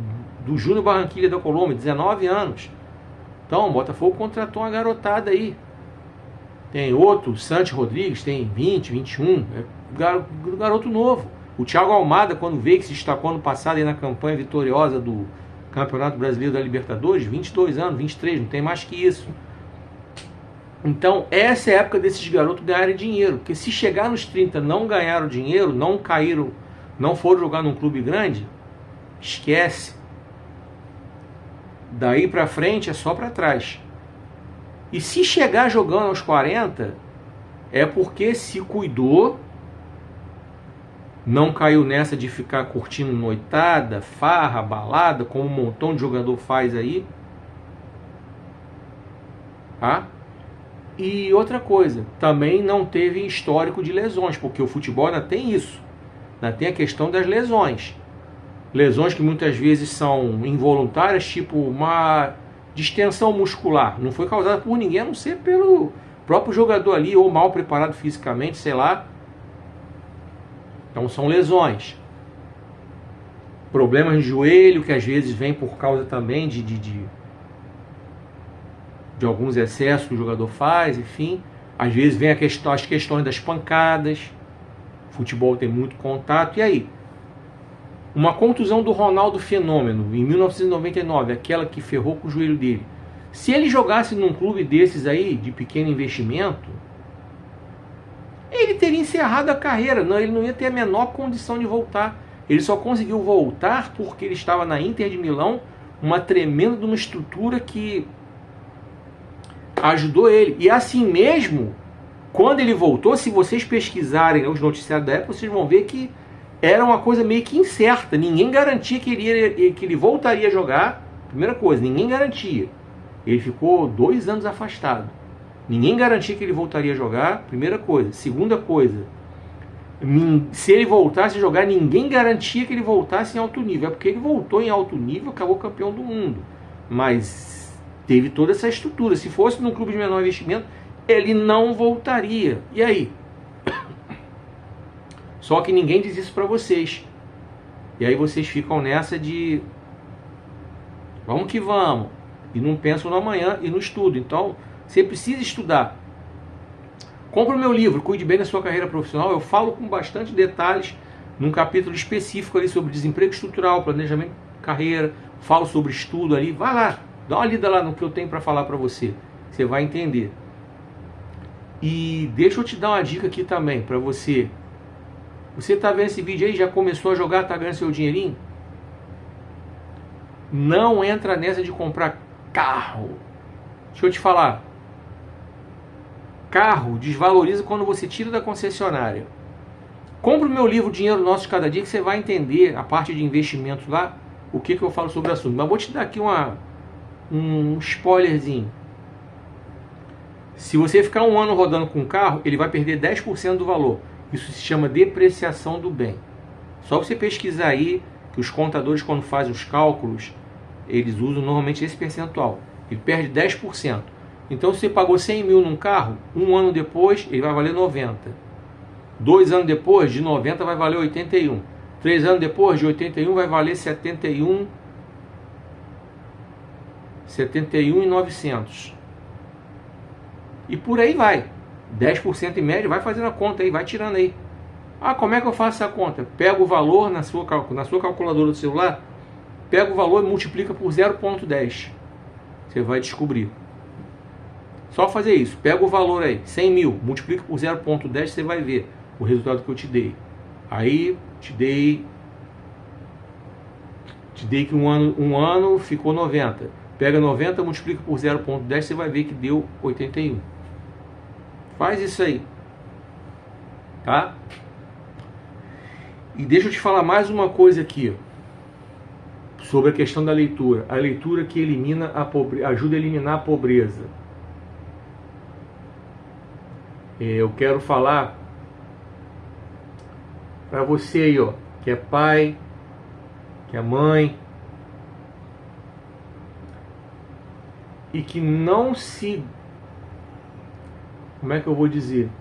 do Júnior Barranquilla da Colômbia, 19 anos. Então, o Botafogo contratou uma garotada aí. Tem outro, o Santos Rodrigues, tem 20, 21. É garoto novo. O Thiago Almada, quando veio, que se destacou ano passado aí na campanha vitoriosa do Campeonato Brasileiro da Libertadores, 22 anos, 23, não tem mais que isso. Então, essa é a época desses garotos ganharem dinheiro. Porque se chegar nos 30 não ganharam dinheiro, não caíram, não foram jogar num clube grande, esquece. Daí pra frente é só pra trás. E se chegar jogando aos 40, é porque se cuidou, não caiu nessa de ficar curtindo noitada, farra, balada, como um montão de jogador faz aí, tá? E outra coisa, também não teve histórico de lesões, porque o futebol ainda tem isso, ainda tem a questão das lesões. Lesões que muitas vezes são involuntárias, tipo uma distensão muscular, não foi causada por ninguém, a não ser pelo próprio jogador ali, ou mal preparado fisicamente, sei lá. Então são lesões. Problemas de joelho, que às vezes vem por causa também de alguns excessos que o jogador faz, enfim. Às vezes vem as questões das pancadas. Futebol tem muito contato. E aí? Uma contusão do Ronaldo Fenômeno, em 1999, aquela que ferrou com o joelho dele. Se ele jogasse num clube desses aí, de pequeno investimento, ele teria encerrado a carreira. Não, ele não ia ter a menor condição de voltar. Ele só conseguiu voltar porque ele estava na Inter de Milão, uma tremenda de uma estrutura que ajudou ele. E assim mesmo, quando ele voltou, se vocês pesquisarem os noticiários da época, vocês vão ver que era uma coisa meio que incerta. Ninguém garantia que ele voltaria a jogar. Primeira coisa, ninguém garantia. Ele ficou 2 anos afastado. Ninguém garantia que ele voltaria a jogar. Primeira coisa. Segunda coisa, se ele voltasse a jogar, ninguém garantia que ele voltasse em alto nível. É porque ele voltou em alto nível, acabou campeão do mundo. Mas teve toda essa estrutura. Se fosse num clube de menor investimento, ele não voltaria. E aí? Só que ninguém diz isso para vocês. E aí vocês ficam nessa de vamos que vamos. E não pensam no amanhã e no estudo. Então, você precisa estudar. Compre o meu livro, Cuide Bem da Sua Carreira Profissional. Eu falo com bastante detalhes num capítulo específico ali sobre desemprego estrutural, planejamento de carreira. Falo sobre estudo ali. Vai lá, dá uma lida lá no que eu tenho para falar para você. Você vai entender. E deixa eu te dar uma dica aqui também para você. Você está vendo esse vídeo aí, já começou a jogar, está ganhando seu dinheirinho? Não entra nessa de comprar carro. Deixa eu te falar. Carro desvaloriza quando você tira da concessionária. Compre o meu livro Dinheiro Nosso de Cada Dia, que você vai entender a parte de investimentos lá, o que eu falo sobre o assunto. Mas vou te dar aqui um spoilerzinho. Se você ficar 1 ano rodando com o carro, ele vai perder 10% do valor. Isso se chama depreciação do bem. Só você pesquisar aí, que os contadores, quando fazem os cálculos, eles usam normalmente esse percentual. Ele perde 10%. Então, se você pagou 100 mil num carro, 1 ano depois, ele vai valer 90. 2 anos depois, de 90 vai valer 81. 3 anos depois, de 81 vai valer 71,900. E por aí vai. 10% em média, vai fazendo a conta aí, vai tirando aí. Ah, como é que eu faço essa conta? Pega o valor na sua calculadora do celular, pega o valor e multiplica por 0,10. Você vai descobrir. Só fazer isso. Pega o valor aí, 100 mil, multiplica por 0,10, você vai ver o resultado que eu te dei. Aí, te dei que um ano ficou 90. Pega 90, multiplica por 0,10, você vai ver que deu 81. Faz isso aí, tá? E deixa eu te falar mais uma coisa aqui, sobre a questão da leitura. A leitura que elimina a pobreza, ajuda a eliminar a pobreza. Eu quero falar para você aí, ó, que é pai, que é mãe, e que não se... Como é que eu vou dizer?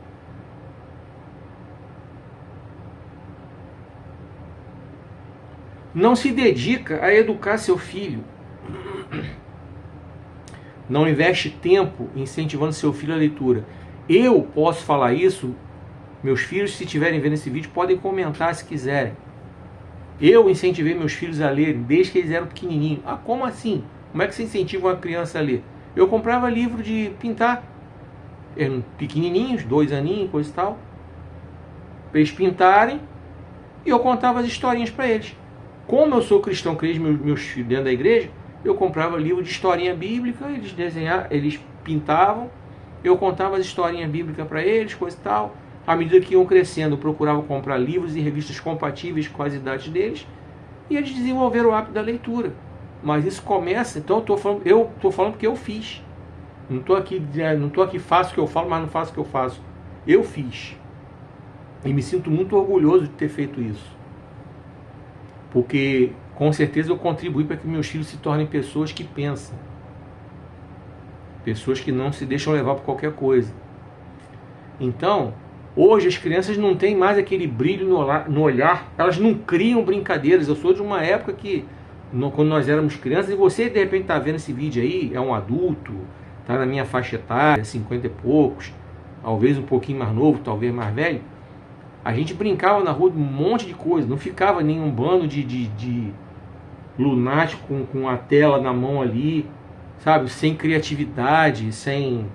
Não se dedica a educar seu filho. Não investe tempo incentivando seu filho à leitura. Eu posso falar isso. Meus filhos, se estiverem vendo esse vídeo, podem comentar se quiserem. Eu incentivei meus filhos a ler desde que eles eram pequenininhos. Ah, como assim? Como é que você incentiva uma criança a ler? Eu comprava livro de pintar. Eram pequenininhos, 2 aninhos, coisa e tal, para eles pintarem, e eu contava as historinhas para eles. Como eu sou cristão, criei meus filhos dentro da igreja, eu comprava livro de historinha bíblica, eles desenhavam, eles pintavam, eu contava as historinhas bíblicas para eles, coisa e tal. À medida que iam crescendo, eu procurava comprar livros e revistas compatíveis com as idades deles, e eles desenvolveram o hábito da leitura. Mas isso começa, então eu estou falando porque eu fiz. Não tô aqui faço o que eu falo, mas não faço o que eu faço. Eu fiz. E me sinto muito orgulhoso de ter feito isso. Porque, com certeza, eu contribuí para que meus filhos se tornem pessoas que pensam. Pessoas que não se deixam levar por qualquer coisa. Então, hoje as crianças não têm mais aquele brilho no olhar. Elas não criam brincadeiras. Eu sou de uma época que, quando nós éramos crianças, e você de repente está vendo esse vídeo aí, é um adulto, está na minha faixa etária, 50 e poucos, talvez um pouquinho mais novo, talvez mais velho. A gente brincava na rua de um monte de coisa, não ficava nenhum bando de lunático com a tela na mão ali, sabe? Sem criatividade, sem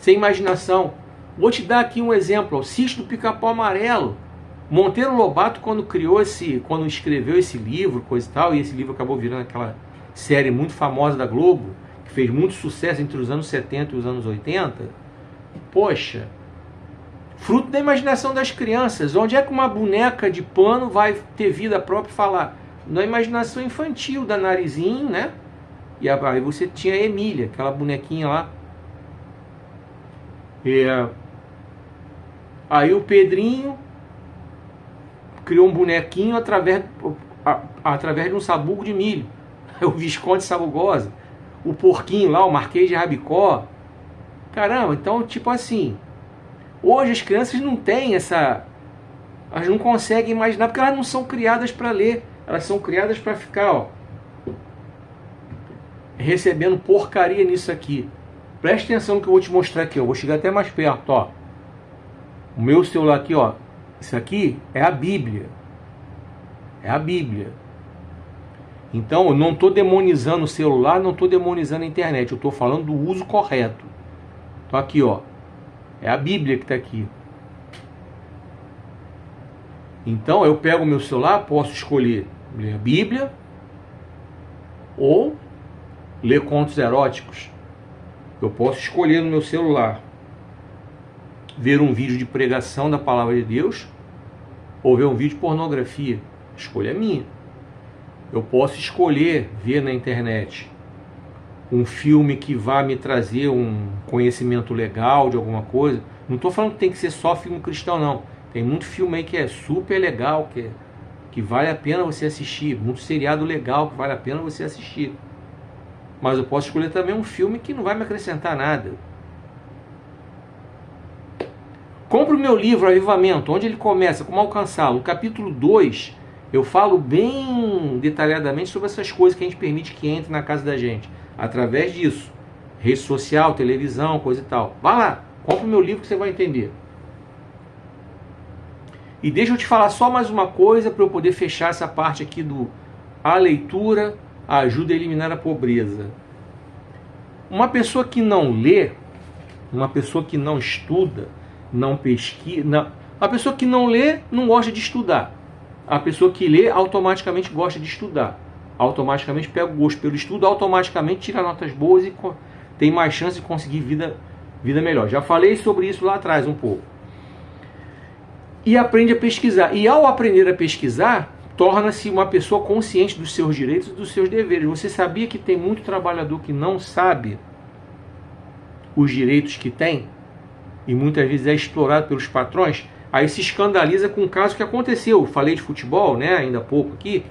imaginação. Vou te dar aqui um exemplo, o Sítio do Pica-Pau Amarelo. Monteiro Lobato, quando escreveu esse livro, coisa e tal, e esse livro acabou virando aquela série muito famosa da Globo, que fez muito sucesso entre os anos 70 e os anos 80, poxa, fruto da imaginação das crianças. Onde é que uma boneca de pano vai ter vida própria e falar? Na imaginação infantil, da Narizinho, né? E aí você tinha a Emília, aquela bonequinha lá. Aí o Pedrinho criou um bonequinho através de um sabugo de milho. O Visconde Sabugosa. O porquinho lá, o Marquês de Rabicó. Caramba, então tipo assim... Hoje as crianças não têm essa... Elas não conseguem imaginar, porque elas não são criadas para ler. Elas são criadas para ficar, ó, recebendo porcaria nisso aqui. Preste atenção no que eu vou te mostrar aqui. Eu vou chegar até mais perto, ó. O meu celular aqui, ó. Isso aqui é a Bíblia. É a Bíblia. Então, eu não estou demonizando o celular, não estou demonizando a internet. Eu estou falando do uso correto. Então aqui, ó. É a Bíblia que está aqui. Então eu pego o meu celular, posso escolher ler a Bíblia ou ler contos eróticos. Eu posso escolher no meu celular ver um vídeo de pregação da palavra de Deus ou ver um vídeo de pornografia. A escolha é minha. Eu posso escolher ver na internet um filme que vá me trazer um conhecimento legal de alguma coisa. Não estou falando que tem que ser só filme cristão, não. Tem muito filme aí que é super legal, que vale a pena você assistir. Muito seriado legal que vale a pena você assistir. Mas eu posso escolher também um filme que não vai me acrescentar nada. Compre o meu livro, Avivamento, onde ele começa, como alcançá-lo. No capítulo 2, eu falo bem detalhadamente sobre essas coisas que a gente permite que entre na casa da gente. Através disso, rede social, televisão, coisa e tal. Vá lá, compra o meu livro que você vai entender. E deixa eu te falar só mais uma coisa para eu poder fechar essa parte aqui do A Leitura Ajuda a Eliminar a Pobreza. Uma pessoa que não lê, uma pessoa que não estuda, não pesquisa, a pessoa que não lê não gosta de estudar. A pessoa que lê automaticamente gosta de estudar. Automaticamente pega o gosto pelo estudo, automaticamente tira notas boas e tem mais chance de conseguir vida melhor. Já falei sobre isso lá atrás um pouco. E aprende a pesquisar. E ao aprender a pesquisar, torna-se uma pessoa consciente dos seus direitos e dos seus deveres. Você sabia que tem muito trabalhador que não sabe os direitos que tem? E muitas vezes é explorado pelos patrões? Aí se escandaliza com um caso que aconteceu. Falei de futebol, né, ainda há pouco aqui.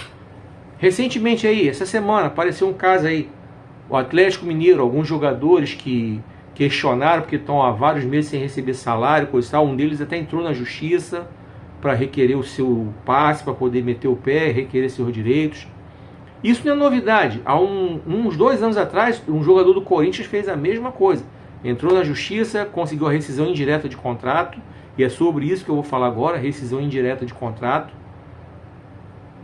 Recentemente aí, essa semana, apareceu um caso aí. O Atlético Mineiro, alguns jogadores que questionaram porque estão há vários meses sem receber salário, coisa e tal. Um deles até entrou na justiça para requerer o seu passe, para poder meter o pé, requerer seus direitos. Isso não é novidade. Há uns 2 anos atrás, um jogador do Corinthians fez a mesma coisa. Entrou na justiça, conseguiu a rescisão indireta de contrato, e é sobre isso que eu vou falar agora, rescisão indireta de contrato.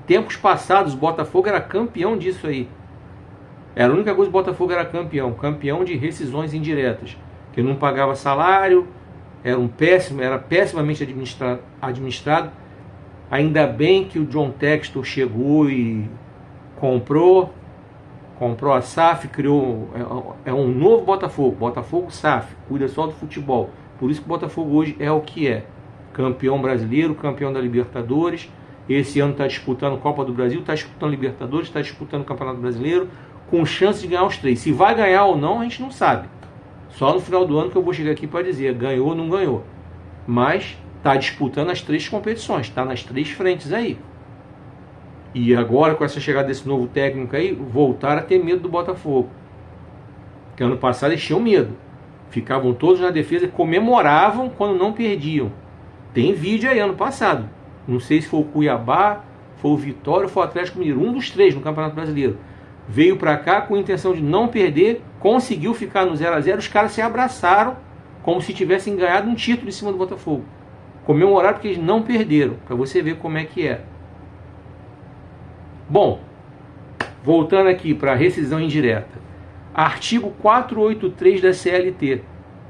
Tempos passados, o Botafogo era campeão disso aí. Era a única coisa que o Botafogo era campeão de rescisões indiretas, que não pagava salário, era pessimamente administrado. Ainda bem que o John Textor chegou e comprou a SAF, criou um novo Botafogo SAF, cuida só do futebol. Por isso que o Botafogo hoje é o que é. Campeão brasileiro, campeão da Libertadores. Esse ano está disputando Copa do Brasil, está disputando Libertadores, está disputando o Campeonato Brasileiro, com chance de ganhar os 3. Se vai ganhar ou não, a gente não sabe. Só no final do ano que eu vou chegar aqui para dizer ganhou ou não ganhou. Mas está disputando as 3 competições, está nas 3 frentes aí. E agora, com essa chegada desse novo técnico aí, voltaram a ter medo do Botafogo. Porque ano passado eles tinham medo. Ficavam todos na defesa e comemoravam quando não perdiam. Tem vídeo aí ano passado. Não sei se foi o Cuiabá, foi o Vitória ou foi o Atlético Mineiro. Um dos 3 no Campeonato Brasileiro. Veio para cá com a intenção de não perder, conseguiu ficar no 0 a 0. Os caras se abraçaram como se tivessem ganhado um título em cima do Botafogo. Comemoraram porque eles não perderam. Para você ver como é que é. Bom, voltando aqui para a rescisão indireta. Artigo 483 da CLT.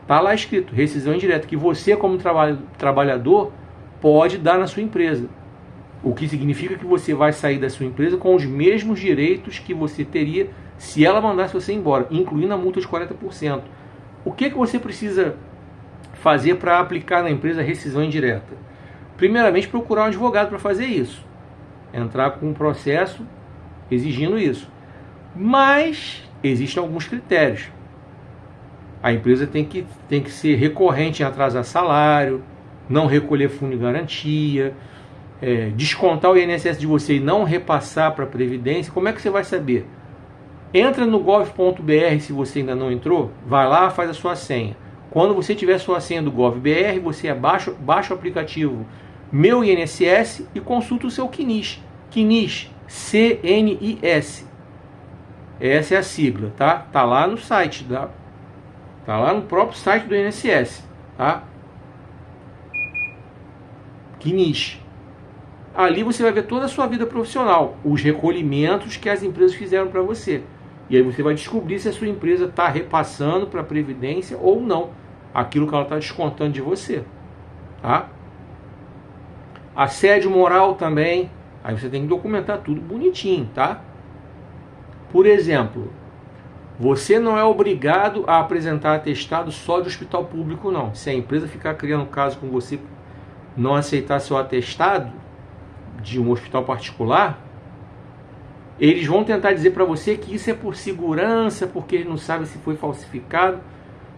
Está lá escrito, rescisão indireta, que você como trabalhador pode dar na sua empresa. O que significa que você vai sair da sua empresa com os mesmos direitos que você teria se ela mandasse você embora, incluindo a multa de 40%. O que você precisa fazer para aplicar na empresa a rescisão indireta? Primeiramente, procurar um advogado para fazer isso. Entrar com um processo exigindo isso. Mas existem alguns critérios. A empresa tem que ser recorrente em atrasar salário, não recolher fundo de garantia, descontar o INSS de você e não repassar para a Previdência. Como é que você vai saber? Entra no gov.br, se você ainda não entrou, vai lá, faz a sua senha. Quando você tiver sua senha do gov.br, você baixa o aplicativo Meu INSS e consulta o seu CNIS. CNIS, C-N-I-S. Essa é a sigla, tá? Tá lá no site, tá lá no próprio site do INSS, tá? CNIS. Ali você vai ver toda a sua vida profissional, os recolhimentos que as empresas fizeram para você. E aí você vai descobrir se a sua empresa está repassando para a Previdência ou não aquilo que ela está descontando de você, tá? Assédio moral também. Aí você tem que documentar tudo bonitinho, tá? Por exemplo, você não é obrigado a apresentar atestado só de hospital público, não. Se a empresa ficar criando caso com você, não aceitar seu atestado de um hospital particular, eles vão tentar dizer para você que isso é por segurança, porque eles não sabem se foi falsificado.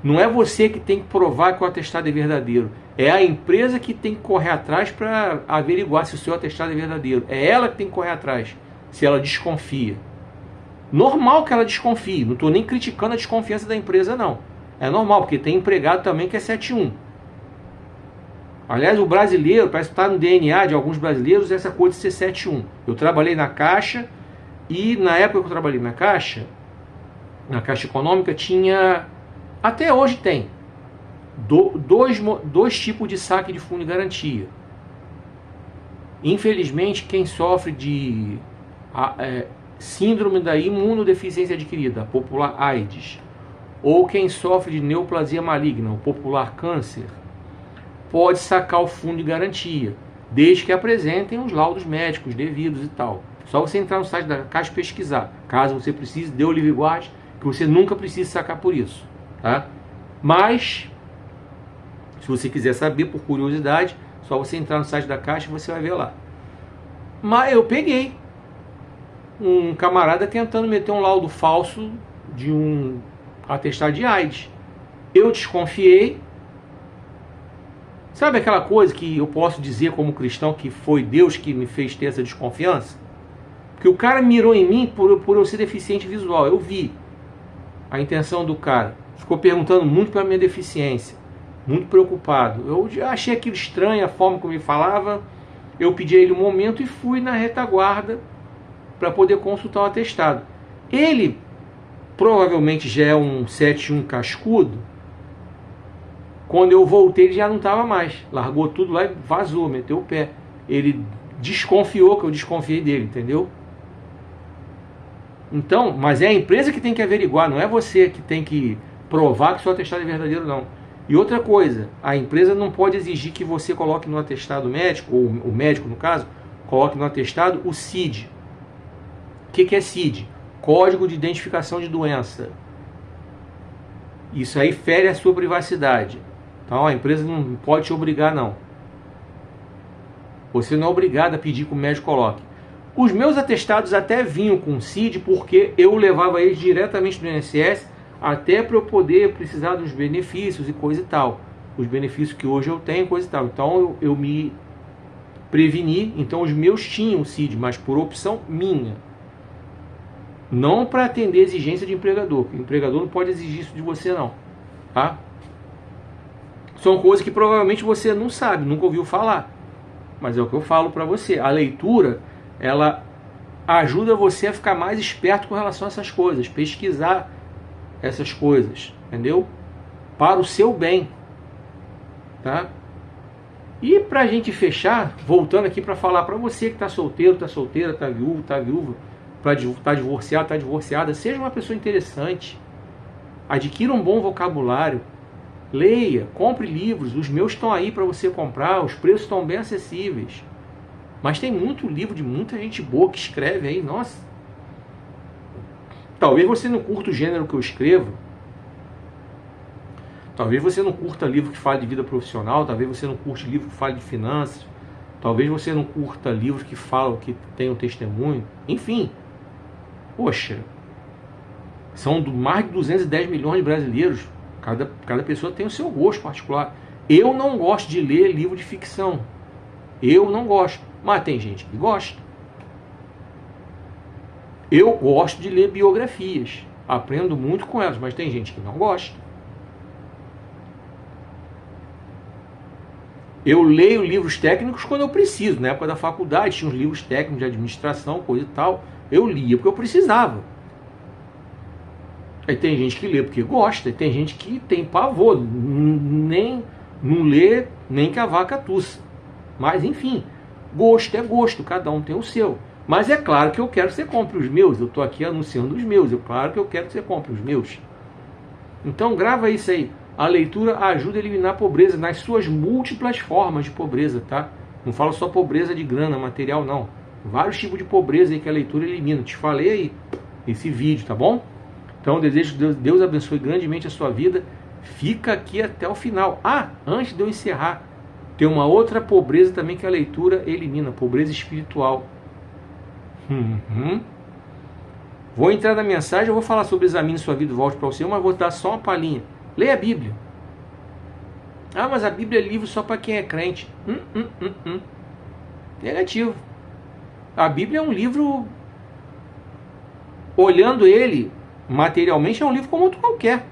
Não é você que tem que provar que o atestado é verdadeiro. É a empresa que tem que correr atrás para averiguar se o seu atestado é verdadeiro. É ela que tem que correr atrás, se ela desconfia. Normal que ela desconfie. Não estou nem criticando a desconfiança da empresa, não. É normal, porque tem empregado também que é 71. Aliás, o brasileiro, parece que está no DNA de alguns brasileiros, essa coisa de ser 71. Eu trabalhei na Caixa e na época que eu trabalhei na Caixa Econômica, tinha, até hoje tem, dois tipos de saque de fundo de garantia. Infelizmente, quem sofre de síndrome da imunodeficiência adquirida, popular AIDS, ou quem sofre de neoplasia maligna, o popular câncer, pode sacar o fundo de garantia, desde que apresentem os laudos médicos devidos e tal. Só você entrar no site da Caixa e pesquisar. Caso você precise, dê o livre guarde, que você nunca precisa sacar por isso, tá? Mas, se você quiser saber por curiosidade, só você entrar no site da Caixa e você vai ver lá. Mas eu peguei um camarada tentando meter um laudo falso de um atestado de AIDS. Eu desconfiei. Sabe aquela coisa que eu posso dizer como cristão que foi Deus que me fez ter essa desconfiança? Porque o cara mirou em mim por eu ser deficiente visual. Eu vi a intenção do cara. Ficou perguntando muito pela minha deficiência. Muito preocupado. Eu achei aquilo estranho, a forma como ele falava. Eu pedi a ele um momento e fui na retaguarda para poder consultar o atestado. Ele provavelmente já é um 71 cascudo. Quando eu voltei, ele já não estava mais. Largou tudo lá e vazou, meteu o pé. Ele desconfiou que eu desconfiei dele, entendeu? Então, mas é a empresa que tem que averiguar, não é você que tem que provar que o seu atestado é verdadeiro, não. E outra coisa, a empresa não pode exigir que você coloque no atestado médico, ou o médico no caso, coloque no atestado o CID. O que é CID? Código de Identificação de Doença. Isso aí fere a sua privacidade. Então a empresa não pode te obrigar, não. Você não é obrigado a pedir que o médico coloque. Os meus atestados até vinham com CID, porque eu levava eles diretamente do INSS, até para eu poder precisar dos benefícios e coisa e tal. Os benefícios que hoje eu tenho, coisa e tal. Então eu me preveni, então os meus tinham CID, mas por opção minha. Não para atender a exigência de empregador. O empregador não pode exigir isso de você não. Tá? São coisas que provavelmente você não sabe, nunca ouviu falar. Mas é o que eu falo para você. A leitura, ela ajuda você a ficar mais esperto com relação a essas coisas. Pesquisar essas coisas. Entendeu? Para o seu bem. Tá? E pra gente fechar, voltando aqui para falar para você que tá solteiro, tá solteira, tá viúva, tá divorciado, tá divorciada, seja uma pessoa interessante. Adquira um bom vocabulário. Leia, compre livros, os meus estão aí para você comprar, os preços estão bem acessíveis. Mas tem muito livro de muita gente boa que escreve aí, nossa. Talvez você não curta o gênero que eu escrevo. Talvez você não curta livro que fale de vida profissional, talvez você não curte livro que fale de finanças, talvez você não curta livros que falam, que tem um testemunho. Enfim, poxa, são mais de 210 milhões de brasileiros. Cada pessoa tem o seu gosto particular. Eu não gosto de ler livro de ficção. Eu não gosto. Mas tem gente que gosta. Eu gosto de ler biografias. Aprendo muito com elas, mas tem gente que não gosta. Eu leio livros técnicos quando eu preciso. Na época da faculdade tinha uns livros técnicos de administração, coisa e tal. Eu lia porque eu precisava. Aí tem gente que lê porque gosta, e tem gente que tem pavor, nem não lê nem que a vaca tussa. Mas enfim, gosto é gosto, cada um tem o seu. Mas é claro que eu quero que você compre os meus, eu estou aqui anunciando os meus, é claro que eu quero que você compre os meus. Então grava isso aí, a leitura ajuda a eliminar a pobreza nas suas múltiplas formas de pobreza, tá? Não falo só pobreza de grana, material não. Vários tipos de pobreza aí que a leitura elimina, te falei aí, esse vídeo, tá bom? Então, desejo que Deus abençoe grandemente a sua vida. Fica aqui até o final. Ah, antes de eu encerrar, tem uma outra pobreza também que a leitura elimina. Pobreza espiritual. Vou entrar na mensagem, eu vou falar sobre examine sua vida e volte para o Senhor, mas vou dar só uma palhinha. Leia a Bíblia. Ah, mas a Bíblia é livro só para quem é crente. Negativo. A Bíblia é um livro, olhando ele materialmente, é um livro como outro qualquer.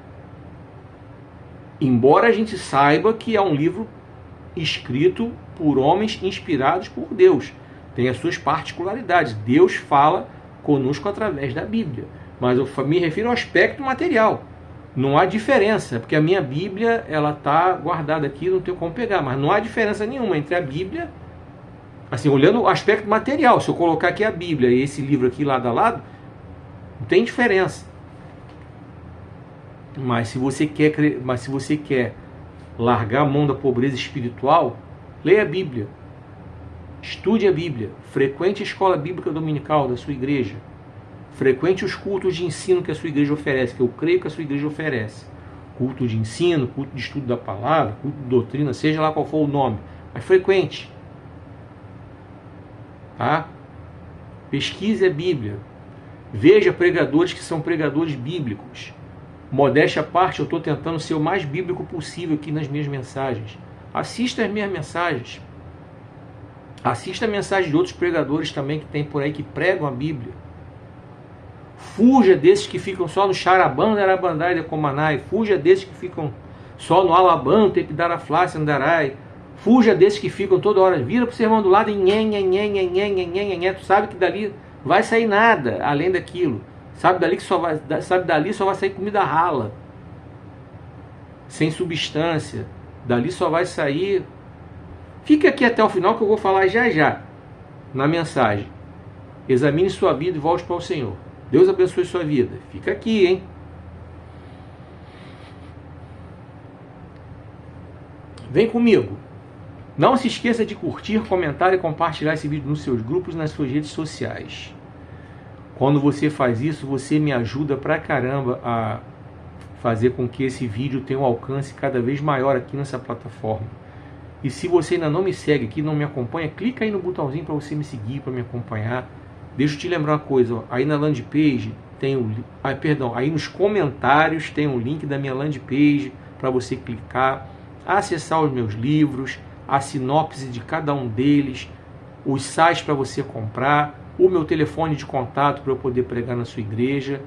Embora a gente saiba que é um livro escrito por homens inspirados por Deus. Tem as suas particularidades. Deus fala conosco através da Bíblia. Mas eu me refiro ao aspecto material. Não há diferença, porque a minha Bíblia ela está guardada aqui, não tenho como pegar. Mas não há diferença nenhuma entre a Bíblia, assim, olhando o aspecto material. Se eu colocar aqui a Bíblia e esse livro aqui lado a lado, não tem diferença. Mas se você quer largar a mão da pobreza espiritual, leia a Bíblia. Estude a Bíblia. Frequente a escola bíblica dominical da sua igreja. Frequente os cultos de ensino que a sua igreja oferece, que eu creio que a sua igreja oferece. Culto de ensino, culto de estudo da palavra, culto de doutrina, seja lá qual for o nome. Mas frequente. Tá? Pesquise a Bíblia. Veja pregadores que são pregadores bíblicos. Modéstia à parte, eu estou tentando ser o mais bíblico possível aqui nas minhas mensagens. Assista as minhas mensagens. Assista a mensagem de outros pregadores também que tem por aí que pregam a Bíblia. Fuja desses que ficam só no Charabanda, Arabandai, Decomanai. Fuja desses que ficam só no Alabam, Tepidaraflá, Sandarai. Fuja desses que ficam toda hora, vira para o sermão do lado e nhen. Tu sabe que dali vai sair nada além daquilo. Sabe dali só vai sair comida rala, sem substância. Dali só vai sair. Fique aqui até o final que eu vou falar já na mensagem. Examine sua vida e volte para o Senhor. Deus abençoe sua vida. Fica aqui, hein? Vem comigo. Não se esqueça de curtir, comentar e compartilhar esse vídeo nos seus grupos e nas suas redes sociais. Quando você faz isso, você me ajuda pra caramba a fazer com que esse vídeo tenha um alcance cada vez maior aqui nessa plataforma. E se você ainda não me segue aqui, não me acompanha, clica aí no botãozinho para você me seguir, para me acompanhar. deixa eu te lembrar uma coisa, ó, aí na landing page tem o, aí nos comentários tem um link da minha landing page para você clicar, acessar os meus livros, a sinopse de cada um deles, os sites para você comprar, o meu telefone de contato para eu poder pregar na sua igreja.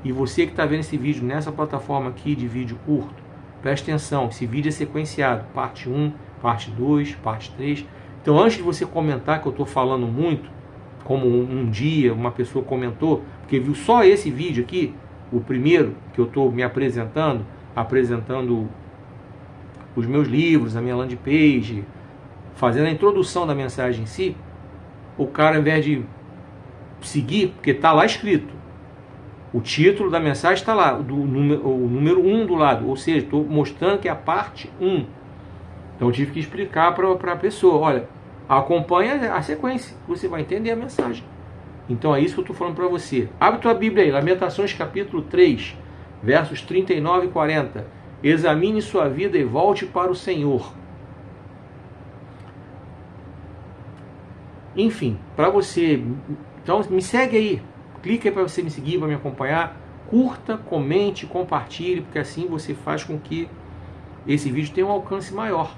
E você que está vendo esse vídeo nessa plataforma aqui de vídeo curto, preste atenção, esse vídeo é sequenciado, parte 1, parte 2, parte 3. Então antes de você comentar que eu estou falando muito, como um dia uma pessoa comentou, porque viu só esse vídeo aqui, o primeiro que eu estou me apresentando os meus livros, a minha landing page, fazendo a introdução da mensagem em si, o cara, ao invés de seguir, porque está lá escrito, o título da mensagem está lá, o número 1 do lado, ou seja, estou mostrando que é a parte 1. Então eu tive que explicar para a pessoa, olha, acompanha a sequência, você vai entender a mensagem. Então é isso que eu estou falando para você. Abre tua Bíblia aí, Lamentações capítulo 3, versos 39 e 40. Examine sua vida e volte para o Senhor. Enfim, para você, então me segue aí. Clica aí para você me seguir, para me acompanhar. Curta, comente, compartilhe, porque assim você faz com que esse vídeo tenha um alcance maior.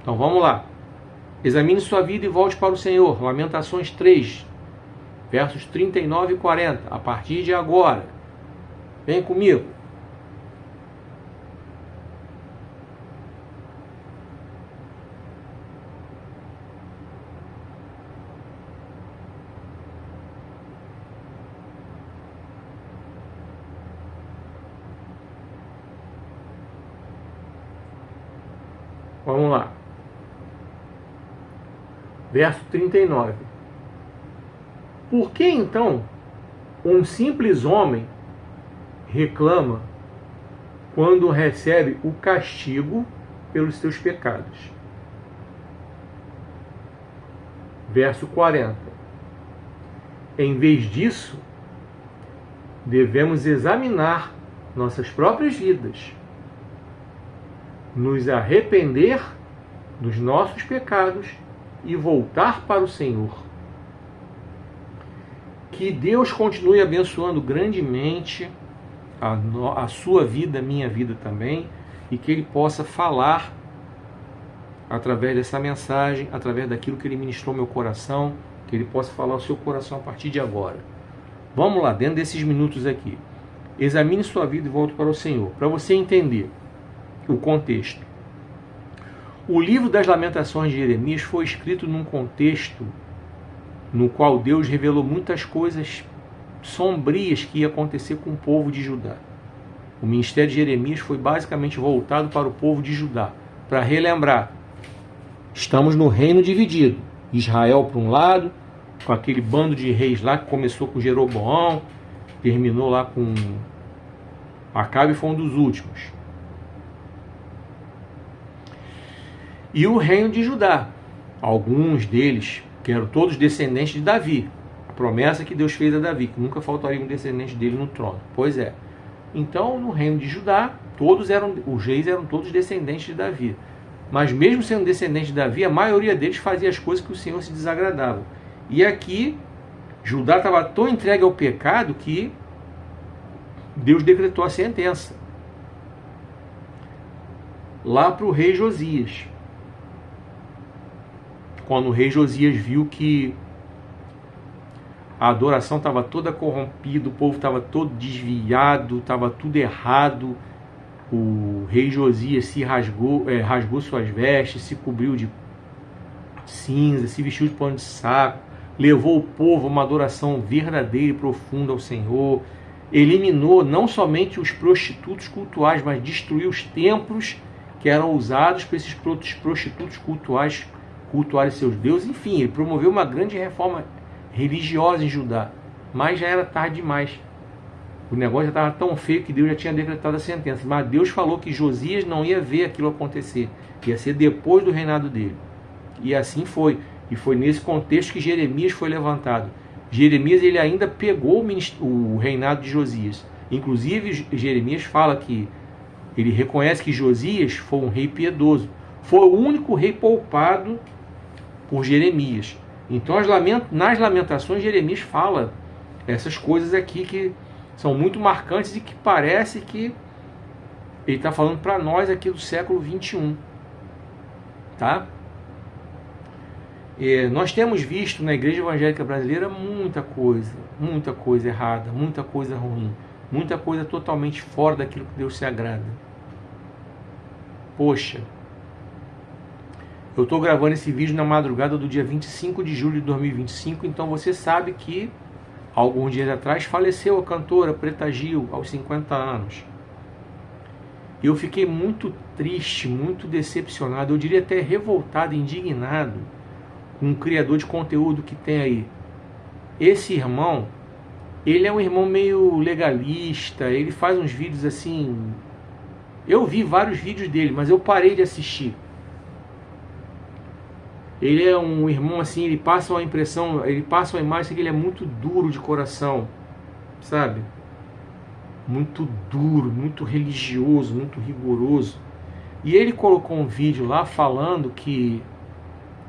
Então vamos lá. Examine sua vida e volte para o Senhor. Lamentações 3, versos 39 e 40. A partir de agora. Vem comigo. Vamos lá. Verso 39. Por que então um simples homem reclama quando recebe o castigo pelos seus pecados? Verso 40. Em vez disso, devemos examinar nossas próprias vidas, nos arrepender dos nossos pecados e voltar para o Senhor. Que Deus continue abençoando grandemente a sua vida, a minha vida também, e que Ele possa falar através dessa mensagem, através daquilo que Ele ministrou no meu coração, que Ele possa falar ao seu coração a partir de agora. Vamos lá, dentro desses minutos aqui. Examine sua vida e volte para o Senhor, para você entender o contexto. O livro das Lamentações de Jeremias foi escrito num contexto no qual Deus revelou muitas coisas sombrias que ia acontecer com o povo de Judá. O ministério de Jeremias foi basicamente voltado para o povo de Judá, para relembrar, estamos no reino dividido, Israel para um lado, com aquele bando de reis lá que começou com Jeroboão, terminou lá com Acabe, foi um dos últimos. E o reino de Judá, alguns deles, que eram todos descendentes de Davi, a promessa que Deus fez a Davi, que nunca faltaria um descendente dele no trono. Pois é. Então, no reino de Judá, os reis eram todos descendentes de Davi. Mas mesmo sendo descendentes de Davi, a maioria deles fazia as coisas que o Senhor se desagradava. E aqui, Judá estava tão entregue ao pecado que Deus decretou a sentença lá para o rei Josias. Quando o rei Josias viu que a adoração estava toda corrompida, o povo estava todo desviado, estava tudo errado, o rei Josias se rasgou suas vestes, se cobriu de cinza, se vestiu de pano de saco, levou o povo a uma adoração verdadeira e profunda ao Senhor, eliminou não somente os prostitutos cultuais, mas destruiu os templos que eram usados para esses prostitutos cultuais cultuarem seus deuses. Enfim, ele promoveu uma grande reforma religiosa em Judá, mas já era tarde demais. O negócio já estava tão feio que Deus já tinha decretado a sentença, mas Deus falou que Josias não ia ver aquilo acontecer, ia ser depois do reinado dele. E assim foi, e foi nesse contexto que Jeremias foi levantado. Jeremias, ele ainda pegou o reinado de Josias. Inclusive, Jeremias fala que ele reconhece que Josias foi um rei piedoso, foi o único rei poupado por Jeremias. Então nas Lamentações Jeremias fala essas coisas aqui que são muito marcantes e que parece que ele está falando para nós aqui do século 21. Tá? Nós temos visto na igreja evangélica brasileira muita coisa errada, muita coisa ruim, muita coisa totalmente fora daquilo que Deus se agrada. Poxa, eu estou gravando esse vídeo na madrugada do dia 25 de julho de 2025, então você sabe que alguns dias atrás faleceu a cantora Preta Gil, aos 50 anos. E eu fiquei muito triste, muito decepcionado, eu diria até revoltado, indignado com o criador de conteúdo que tem aí. Esse irmão, ele é um irmão meio legalista, ele faz uns vídeos assim... Eu vi vários vídeos dele, mas eu parei de assistir. Ele é um irmão assim, ele passa uma impressão, ele passa uma imagem que ele é muito duro de coração, sabe? Muito duro, muito religioso, muito rigoroso. E ele colocou um vídeo lá falando que,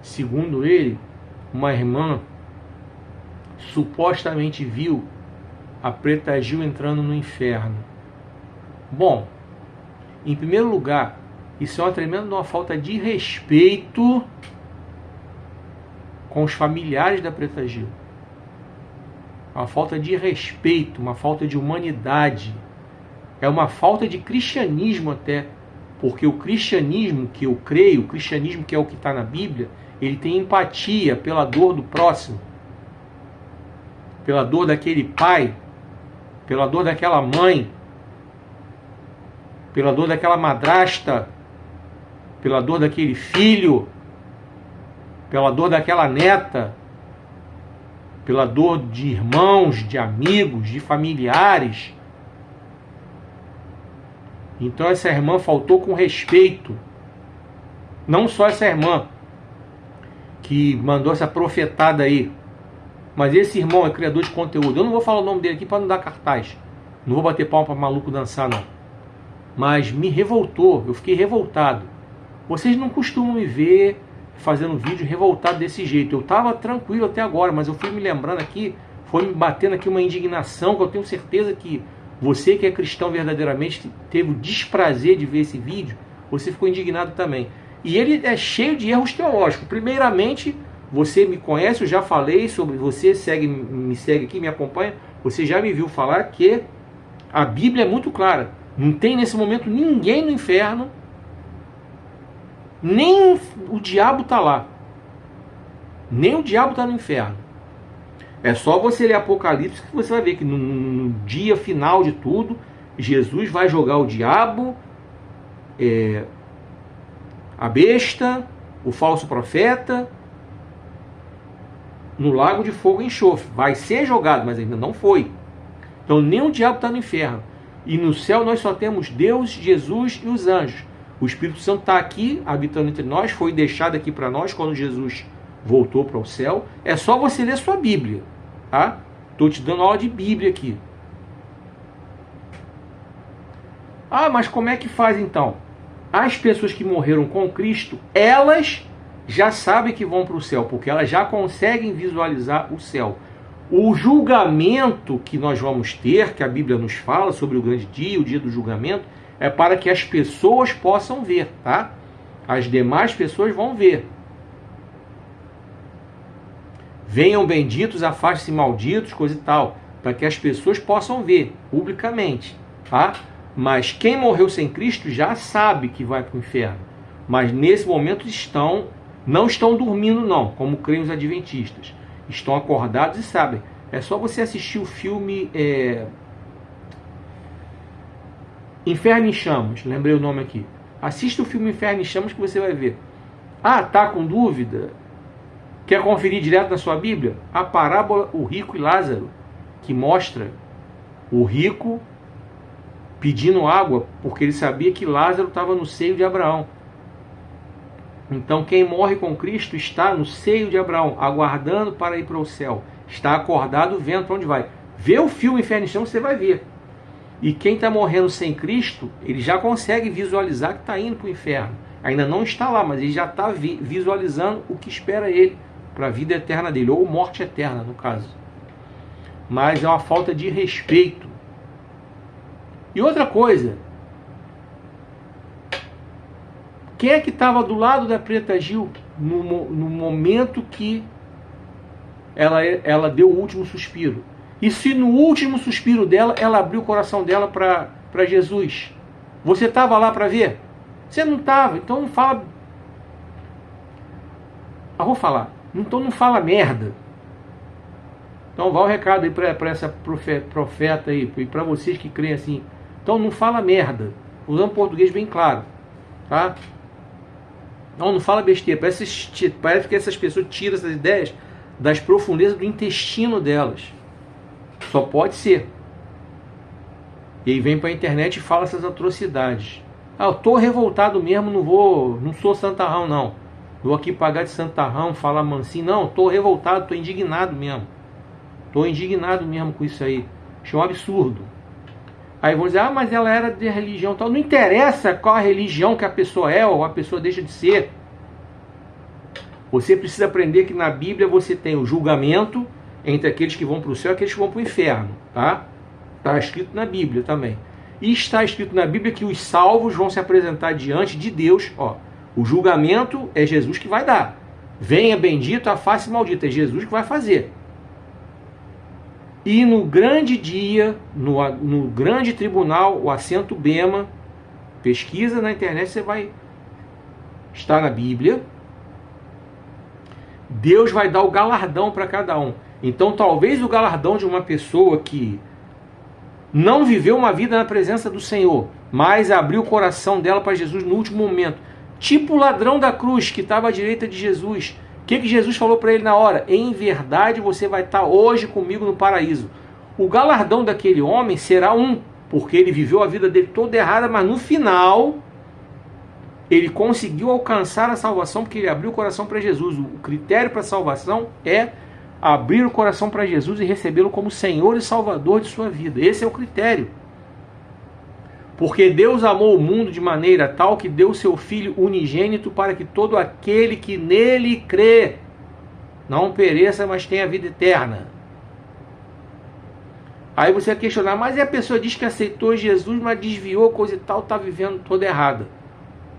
segundo ele, uma irmã supostamente viu a Preta Gil entrando no inferno. Bom, em primeiro lugar, isso é uma tremenda falta de respeito com os familiares da Preta Gil. Uma falta de respeito, uma falta de humanidade. É uma falta de cristianismo até. Porque o cristianismo que eu creio, o cristianismo que é o que está na Bíblia, ele tem empatia pela dor do próximo. Pela dor daquele pai, pela dor daquela mãe, pela dor daquela madrasta, pela dor daquele filho, pela dor daquela neta, pela dor de irmãos, de amigos, de familiares. Então essa irmã faltou com respeito. Não só essa irmã que mandou essa profetada aí, mas esse irmão é criador de conteúdo. Eu não vou falar o nome dele aqui para não dar cartaz. Não vou bater palma para maluco dançar não. Mas me revoltou, eu fiquei revoltado. Vocês não costumam me ver fazendo vídeo revoltado desse jeito. Eu estava tranquilo até agora, mas eu fui me lembrando aqui, foi me batendo aqui uma indignação, que eu tenho certeza que você que é cristão verdadeiramente, teve o desprazer de ver esse vídeo, você ficou indignado também. E ele é cheio de erros teológicos. Primeiramente, você me conhece, eu já falei sobre, você me segue aqui, me acompanha, você já me viu falar que a Bíblia é muito clara. Não tem nesse momento ninguém no inferno, nem o diabo está lá. Nem o diabo está no inferno. É só você ler Apocalipse que você vai ver que no dia final de tudo, Jesus vai jogar o diabo, a besta, o falso profeta, no lago de fogo e enxofre. Vai ser jogado, mas ainda não foi. Então nem o diabo está no inferno. E no céu nós só temos Deus, Jesus e os anjos. O Espírito Santo está aqui, habitando entre nós, foi deixado aqui para nós quando Jesus voltou para o céu. É só você ler sua Bíblia, tá? Estou te dando aula de Bíblia aqui. Ah, mas como é que faz então? As pessoas que morreram com Cristo, elas já sabem que vão para o céu, porque elas já conseguem visualizar o céu. O julgamento que nós vamos ter, que a Bíblia nos fala sobre o grande dia, o dia do julgamento, é para que as pessoas possam ver, tá? As demais pessoas vão ver. Venham benditos, afaste-se malditos, coisa e tal, para que as pessoas possam ver publicamente, tá? Mas quem morreu sem Cristo já sabe que vai para o inferno. Mas nesse momento não estão dormindo não, como creem os adventistas. Estão acordados e sabem. É só você assistir o filme Inferno em Chamas, lembrei o nome aqui. Assista o filme Inferno em Chamas que você vai ver. Ah, tá com dúvida? Quer conferir direto na sua Bíblia? A parábola O Rico e Lázaro, que mostra o rico pedindo água, porque ele sabia que Lázaro estava no seio de Abraão. Então quem morre com Cristo está no seio de Abraão, aguardando para ir para o céu. Está acordado, vendo para onde vai. Vê o filme Inferno em Chamas, você vai ver. E quem está morrendo sem Cristo, ele já consegue visualizar que está indo para o inferno. Ainda não está lá, mas ele já está visualizando o que espera ele para a vida eterna dele, ou morte eterna, no caso. Mas é uma falta de respeito. E outra coisa, quem é que estava do lado da Preta Gil no momento que ela deu o último suspiro? E se no último suspiro dela, ela abriu o coração dela para Jesus? Você estava lá para ver? Você não estava, então não fala... vou falar. Então não fala merda. Então vai o recado aí para essa profeta aí, e para vocês que creem assim. Então não fala merda. Usando português bem claro. Tá? Não fala besteira. Parece que essas pessoas tiram essas ideias das profundezas do intestino delas. Só pode ser. E aí vem para a internet e fala essas atrocidades. Eu tô revoltado mesmo, não sou santarrão não. Vou aqui pagar de santarrão, falar mansinho. Não, tô revoltado, tô indignado mesmo. Tô indignado mesmo com isso aí. Achei um absurdo. Aí vão dizer, mas ela era de religião tal. Não interessa qual a religião que a pessoa é ou a pessoa deixa de ser. Você precisa aprender que na Bíblia você tem o julgamento entre aqueles que vão para o céu e aqueles que vão para o inferno. Tá? Está escrito na Bíblia também. E está escrito na Bíblia que os salvos vão se apresentar diante de Deus. O julgamento é Jesus que vai dar. Venha bendito a face maldita. É Jesus que vai fazer. E no grande dia, no grande tribunal, o assento bema, pesquisa na internet, você vai estar na Bíblia. Deus vai dar o galardão para cada um. Então talvez o galardão de uma pessoa que não viveu uma vida na presença do Senhor, mas abriu o coração dela para Jesus no último momento. Tipo o ladrão da cruz que estava à direita de Jesus. O que Jesus falou para ele na hora? Em verdade você vai estar hoje comigo no paraíso. O galardão daquele homem será porque ele viveu a vida dele toda errada, mas no final ele conseguiu alcançar a salvação porque ele abriu o coração para Jesus. O critério para a salvação é abrir o coração para Jesus e recebê-lo como Senhor e Salvador de sua vida. Esse é o critério. Porque Deus amou o mundo de maneira tal que deu seu Filho unigênito para que todo aquele que nele crê não pereça, mas tenha vida eterna. Aí você vai questionar, mas a pessoa diz que aceitou Jesus, mas desviou, coisa e tal, está vivendo toda errada.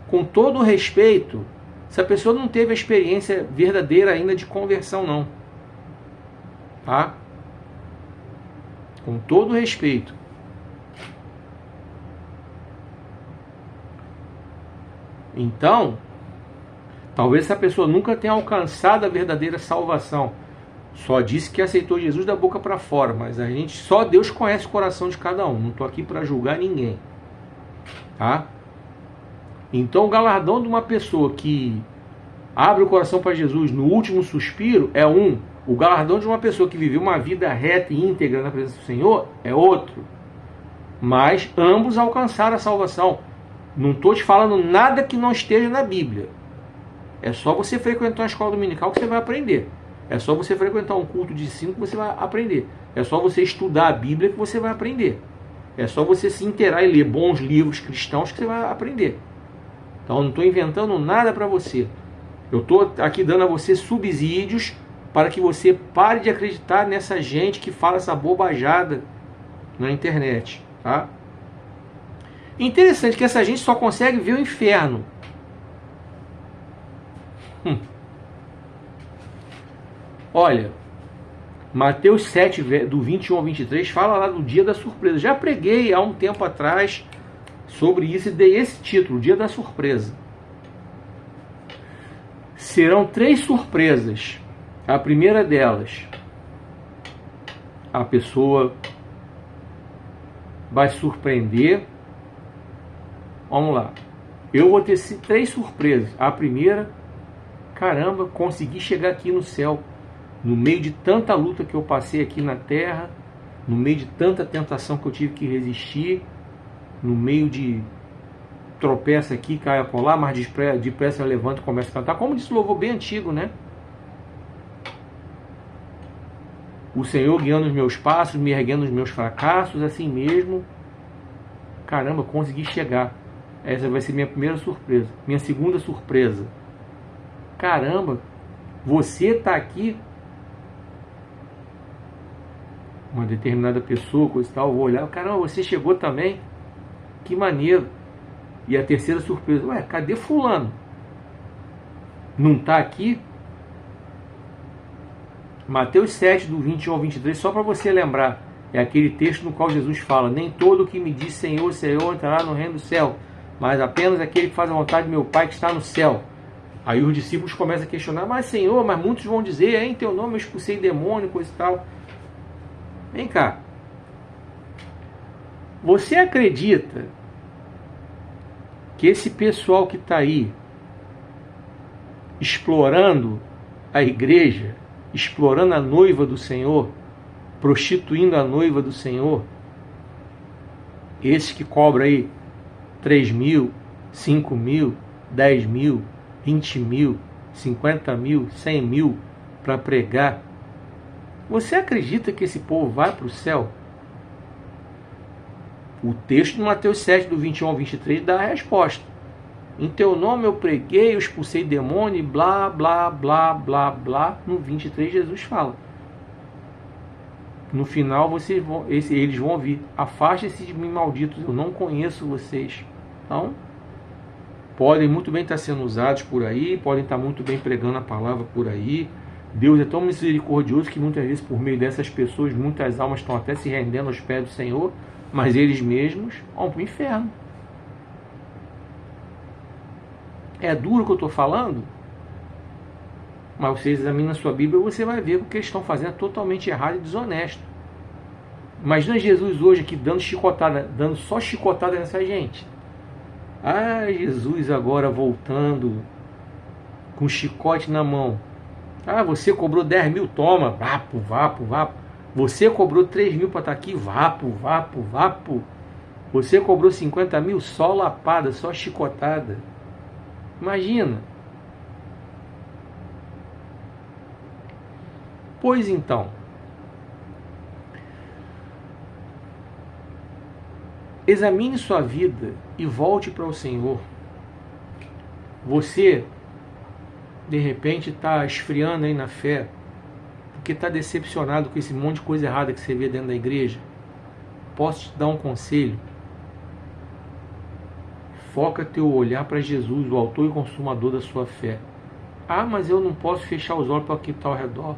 Com todo o respeito, essa pessoa não teve a experiência verdadeira ainda de conversão, não. Tá? Com todo o respeito. Então, talvez essa pessoa nunca tenha alcançado a verdadeira salvação. Só disse que aceitou Jesus da boca para fora, mas só Deus conhece o coração de cada um. Não estou aqui para julgar ninguém. Tá? Então o galardão de uma pessoa que abre o coração para Jesus no último suspiro é um. O galardão de uma pessoa que viveu uma vida reta e íntegra na presença do Senhor é outro. Mas ambos alcançaram a salvação. Não estou te falando nada que não esteja na Bíblia. É só você frequentar uma escola dominical que você vai aprender. É só você frequentar um culto de ensino que você vai aprender. É só você estudar a Bíblia que você vai aprender. É só você se inteirar e ler bons livros cristãos que você vai aprender. Então eu não estou inventando nada para você. Eu estou aqui dando a você subsídios para que você pare de acreditar nessa gente que fala essa bobajada na internet. Tá? Interessante que essa gente só consegue ver o inferno. Olha, Mateus 7, do 21 ao 23, fala lá do dia da surpresa. Já preguei há um tempo atrás sobre isso e dei esse título, Dia da Surpresa. Serão 3 surpresas. A primeira delas, a pessoa vai surpreender. Vamos lá. Eu vou ter 3 surpresas. A primeira, caramba, consegui chegar aqui no céu. No meio de tanta luta que eu passei aqui na terra, no meio de tanta tentação que eu tive que resistir, no meio de tropeça aqui, cai acolá, mas depressa eu levanto e começo a cantar. Como disse o louvor bem antigo, né? O Senhor guiando os meus passos, me erguendo os meus fracassos, assim mesmo. Caramba, consegui chegar. Essa vai ser minha primeira surpresa. Minha segunda surpresa. Caramba, Você está aqui, uma determinada pessoa, coisa e tal, eu vou olhar, caramba, você chegou também? Que maneiro. E a terceira surpresa, ué, cadê fulano? Não está aqui? Mateus 7, do 21 ao 23, só para você lembrar, é aquele texto no qual Jesus fala: nem todo o que me diz Senhor, Senhor entrará no reino do céu, mas apenas aquele que faz a vontade de meu Pai que está no céu. Aí os discípulos começam a questionar: mas Senhor, mas muitos vão dizer, em teu nome eu expulsei demônio, coisa e tal. Vem cá, você acredita que esse pessoal que está aí explorando a igreja, explorando a noiva do Senhor, prostituindo a noiva do Senhor, esse que cobra aí 3 mil, 5 mil, 10 mil, 20 mil, 50 mil, 100 mil para pregar, você acredita que esse povo vai para o céu? O texto de Mateus 7, do 21 ao 23, dá a resposta. Em teu nome eu preguei, eu expulsei demônio, e blá, blá, blá, blá, blá. No 23, Jesus fala. No final, eles vão ouvir: afaste-se de mim, malditos, eu não conheço vocês. Então, podem muito bem estar sendo usados por aí, podem estar muito bem pregando a palavra por aí. Deus é tão misericordioso que muitas vezes, por meio dessas pessoas, muitas almas estão até se rendendo aos pés do Senhor, mas eles mesmos vão para o inferno. É duro o que eu estou falando? Mas você examina a sua Bíblia e você vai ver que o que eles estão fazendo é totalmente errado e desonesto. Imagina Jesus hoje aqui dando chicotada, dando só chicotada nessa gente. Ah, Jesus agora voltando com chicote na mão. Ah, você cobrou 10 mil, toma, vapo, vapo, vapo. Você cobrou 3 mil para estar aqui, vapo, vapo, vapo. Você cobrou 50 mil, só lapada, só chicotada. Imagina. Pois então, examine sua vida e volte para o Senhor. Você, de repente, está esfriando aí na fé, porque está decepcionado com esse monte de coisa errada que você vê dentro da igreja. Posso te dar um conselho? Foca teu olhar para Jesus, o autor e consumador da sua fé. Ah, mas eu não posso fechar os olhos para o que está ao redor.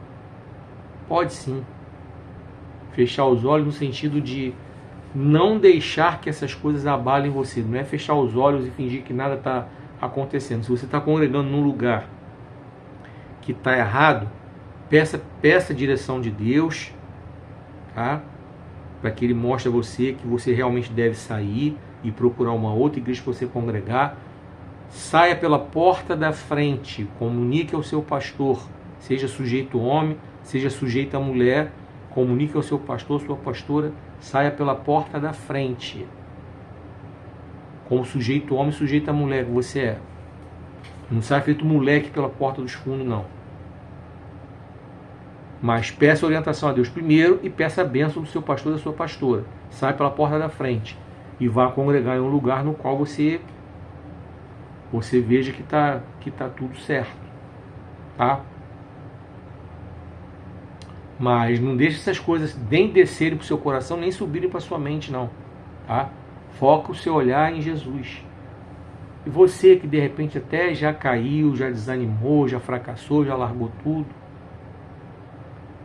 Pode sim. Fechar os olhos no sentido de não deixar que essas coisas abalem você. Não é fechar os olhos e fingir que nada está acontecendo. Se você está congregando num lugar que está errado, peça a direção de Deus, tá? Para que Ele mostre a você que você realmente deve sair e procurar uma outra igreja para você congregar. Saia pela porta da frente, comunique ao seu pastor, seja sujeito homem, seja sujeito a mulher, comunique ao seu pastor, sua pastora, saia pela porta da frente. Como sujeito homem, sujeito a mulher que você é. Não sai feito moleque pela porta dos fundos, não. Mas peça orientação a Deus primeiro e peça a bênção do seu pastor e da sua pastora. Sai pela porta da frente e vá congregar em um lugar no qual você veja que tá tudo certo, tá? Mas não deixe essas coisas nem descerem para o seu coração, nem subirem para sua mente, não, tá? Foca o seu olhar em Jesus. E você que de repente até já caiu, já desanimou, já fracassou, já largou tudo,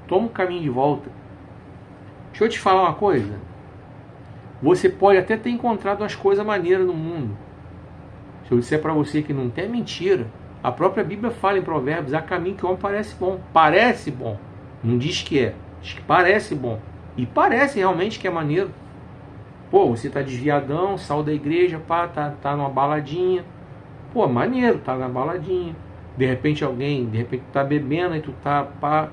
toma um caminho de volta. Deixa eu te falar uma coisa. Você pode até ter encontrado umas coisas maneiras no mundo. Se eu disser para você que não tem, é mentira. A própria Bíblia fala em Provérbios: há caminho que o homem parece bom. Parece bom. Não diz que é. Diz que parece bom. E parece realmente que é maneiro. Pô, você tá desviadão, saiu da igreja, pá, tá numa baladinha. Pô, maneiro, tá na baladinha. De repente tá bebendo e tu tá, pá,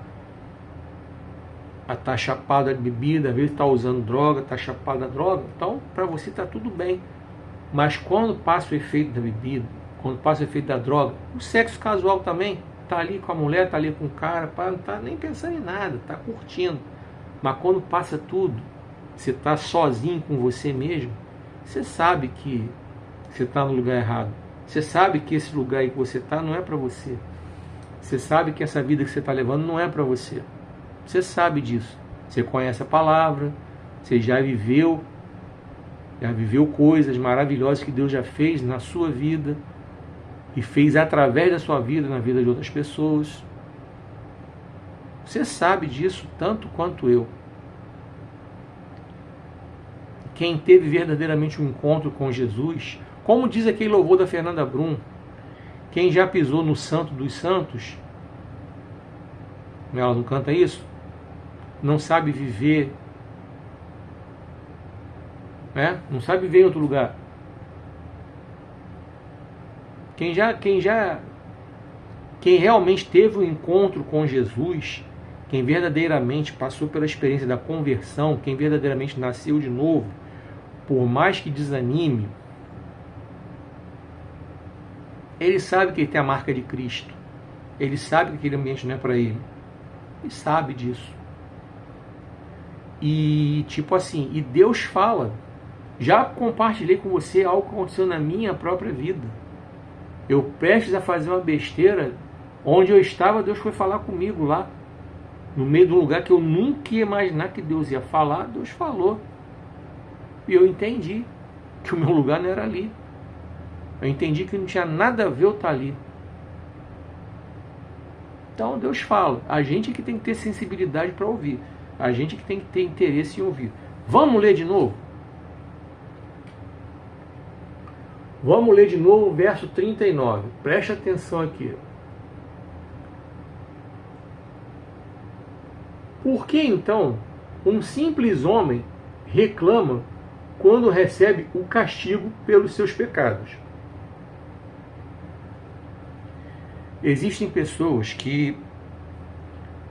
tá chapado de bebida, às vezes tá usando droga, tá chapado da droga. Então, para você tá tudo bem. Mas quando passa o efeito da bebida, quando passa o efeito da droga, o sexo casual também, tá ali com a mulher, tá ali com o cara, pá, não tá nem pensando em nada, tá curtindo. Mas quando passa tudo, você tá sozinho com você mesmo, você sabe que você tá no lugar errado. Você sabe que esse lugar aí que você tá não é para você. Você sabe que essa vida que você está levando não é para você. Você sabe disso. Você conhece a palavra, você já viveu coisas maravilhosas que Deus já fez na sua vida e fez através da sua vida, na vida de outras pessoas. Você sabe disso tanto quanto eu. Quem teve verdadeiramente um encontro com Jesus, como diz aquele louvor da Fernanda Brum, quem já pisou no Santo dos Santos, ela não canta isso? Não sabe viver, não sabe viver em outro lugar. Quem realmente teve um encontro com Jesus, quem verdadeiramente passou pela experiência da conversão, quem verdadeiramente nasceu de novo, por mais que desanime, ele sabe que ele tem a marca de Cristo. Ele sabe que aquele ambiente não é para ele. Ele sabe disso. E tipo assim, e Deus fala. Já compartilhei com você algo que aconteceu na minha própria vida. Eu prestes a fazer uma besteira, onde eu estava, Deus foi falar comigo lá. No meio de um lugar que eu nunca ia imaginar que Deus ia falar, Deus falou. E eu entendi que o meu lugar não era ali. Eu entendi que não tinha nada a ver eu estar ali. Então Deus fala. A gente que tem que ter sensibilidade para ouvir. A gente que tem que ter interesse em ouvir. Vamos ler de novo? Vamos ler de novo o verso 39. Preste atenção aqui. Por que então um simples homem reclama quando recebe o castigo pelos seus pecados? Existem pessoas que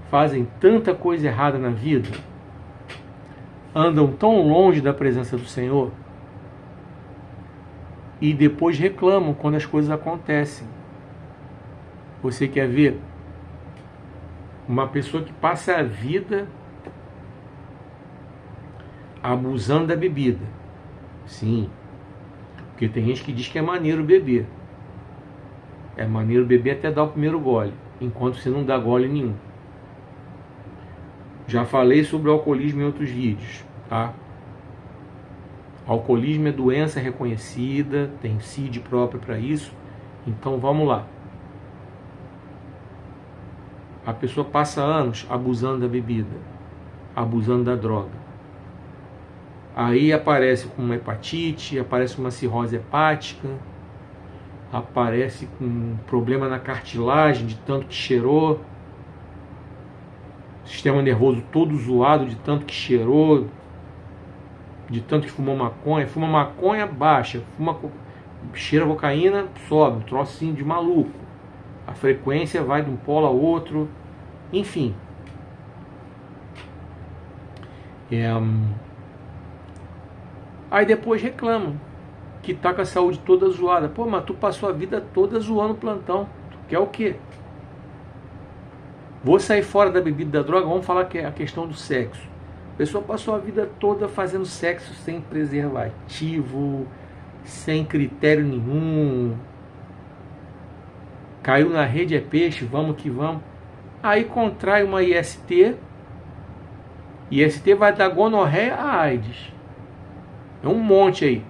fazem tanta coisa errada na vida, andam tão longe da presença do Senhor, e depois reclamam quando as coisas acontecem. Você quer ver uma pessoa que passa a vida abusando da bebida? Sim, porque tem gente que diz que é maneiro beber. É maneiro beber até dar o primeiro gole, enquanto você não dá gole nenhum. Já falei sobre o alcoolismo em outros vídeos, tá? Alcoolismo é doença reconhecida, tem CID próprio para isso. Então vamos lá. A pessoa passa anos abusando da bebida, abusando da droga. Aí aparece com uma hepatite, aparece uma cirrose hepática, aparece com um problema na cartilagem de tanto que cheirou, sistema nervoso todo zoado de tanto que cheirou, de tanto que fuma maconha, baixa, cheira cocaína, sobe, um trocinho de maluco. A frequência vai de um polo a outro, enfim. Aí depois reclamam que tá com a saúde toda zoada. Pô, mas tu passou a vida toda zoando o plantão. Tu quer o quê? Vou sair fora da bebida e da droga, vamos falar que é a questão do sexo. A pessoa passou a vida toda fazendo sexo sem preservativo, sem critério nenhum. Caiu na rede é peixe, vamos que vamos. Aí contrai uma IST. IST vai dar gonorreia a AIDS. É um monte aí.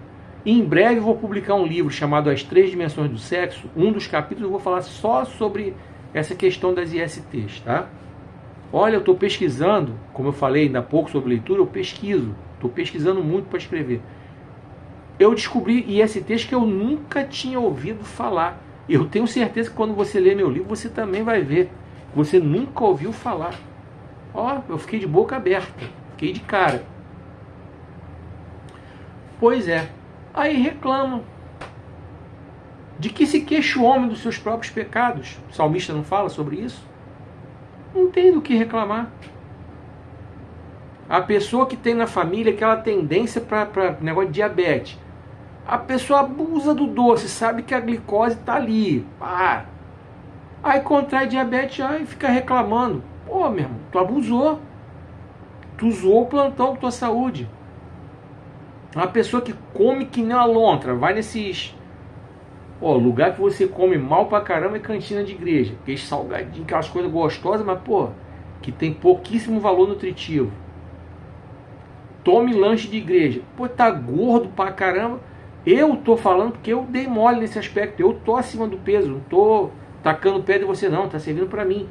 Em breve eu vou publicar um livro chamado As Três Dimensões do Sexo. Um dos capítulos eu vou falar só sobre essa questão das ISTs, tá? Olha, eu estou pesquisando, como eu falei ainda há pouco sobre leitura, eu pesquiso. Estou pesquisando muito para escrever. Eu descobri ISTs que eu nunca tinha ouvido falar. Eu tenho certeza que quando você ler meu livro, você também vai ver. Você nunca ouviu falar. Ó, eu fiquei de boca aberta. Fiquei de cara. Pois é. Aí reclamam. De que se queixa o homem dos seus próprios pecados. O salmista não fala sobre isso? Não tem do que reclamar. A pessoa que tem na família aquela tendência para negócio de diabetes. A pessoa abusa do doce, sabe que a glicose está ali. Ah. Aí contrai diabetes e fica reclamando. Pô, meu irmão, tu abusou. Tu zoou o plantão com tua saúde. Uma pessoa que come que nem uma lontra, vai nesses Ó, lugar que você come mal pra caramba é cantina de igreja. Aqueles salgadinhos, aquelas coisas gostosas, mas, pô, que tem pouquíssimo valor nutritivo. Tome lanche de igreja. Pô, tá gordo pra caramba. Eu tô falando porque eu dei mole nesse aspecto. Eu tô acima do peso. Não tô tacando pedra em você, não. Tá servindo pra mim.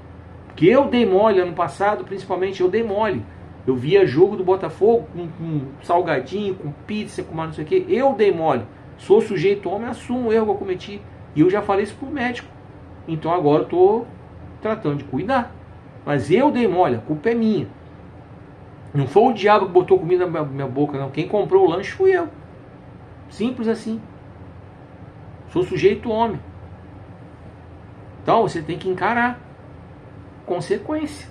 Porque eu dei mole ano passado, principalmente. Eu dei mole. Eu via jogo do Botafogo com salgadinho, com pizza, com mais não sei o que. Eu dei mole. Sou sujeito homem, assumo o erro que eu cometi. E eu já falei isso pro médico. Então agora eu tô tratando de cuidar. Mas eu dei mole. A culpa é minha. Não foi o diabo que botou comida na minha boca, não. Quem comprou o lanche fui eu. Simples assim. Sou sujeito homem. Então você tem que encarar consequência.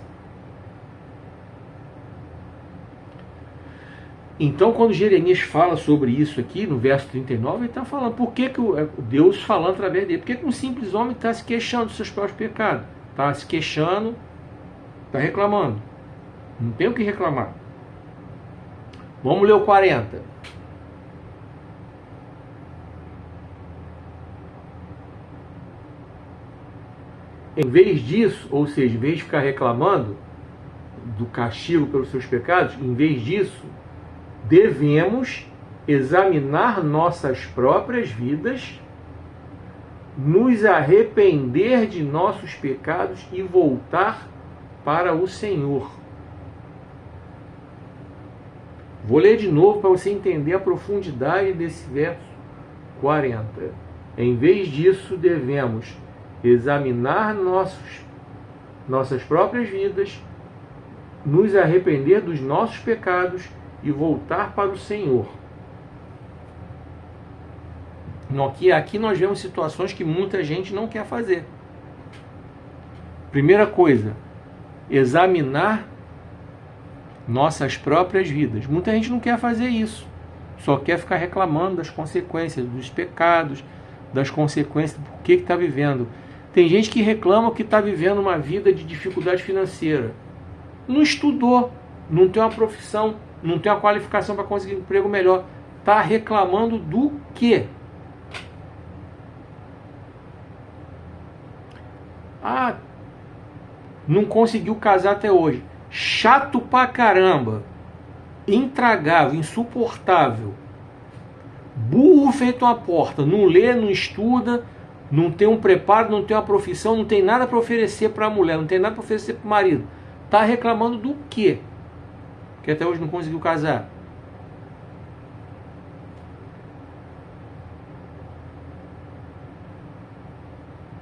Então quando Jeremias fala sobre isso aqui, no verso 39, ele está falando, por que Deus falando através dele? Por que um simples homem está se queixando dos seus próprios pecados? Está se queixando, está reclamando. Não tem o que reclamar. Vamos ler o 40. Em vez disso, ou seja, em vez de ficar reclamando do castigo pelos seus pecados, em vez disso, devemos examinar nossas próprias vidas, nos arrepender de nossos pecados e voltar para o Senhor. Vou ler de novo para você entender a profundidade desse verso 40. Em vez disso, devemos examinar nossas próprias vidas, nos arrepender dos nossos pecados e voltar para o Senhor. Aqui nós vemos situações que muita gente não quer fazer. Primeira coisa, examinar nossas próprias vidas. Muita gente não quer fazer isso. Só quer ficar reclamando das consequências, dos pecados, das consequências do que está vivendo. Tem gente que reclama que está vivendo uma vida de dificuldade financeira. Não estudou, não tem uma profissão, não tem uma qualificação para conseguir um emprego melhor. Está reclamando do quê? Ah, não conseguiu casar até hoje. Chato pra caramba. Intragável, insuportável. Burro feito uma porta. Não lê, não estuda, não tem um preparo, não tem uma profissão, não tem nada para oferecer para a mulher, não tem nada para oferecer para o marido. Está reclamando do quê? Que até hoje não conseguiu casar.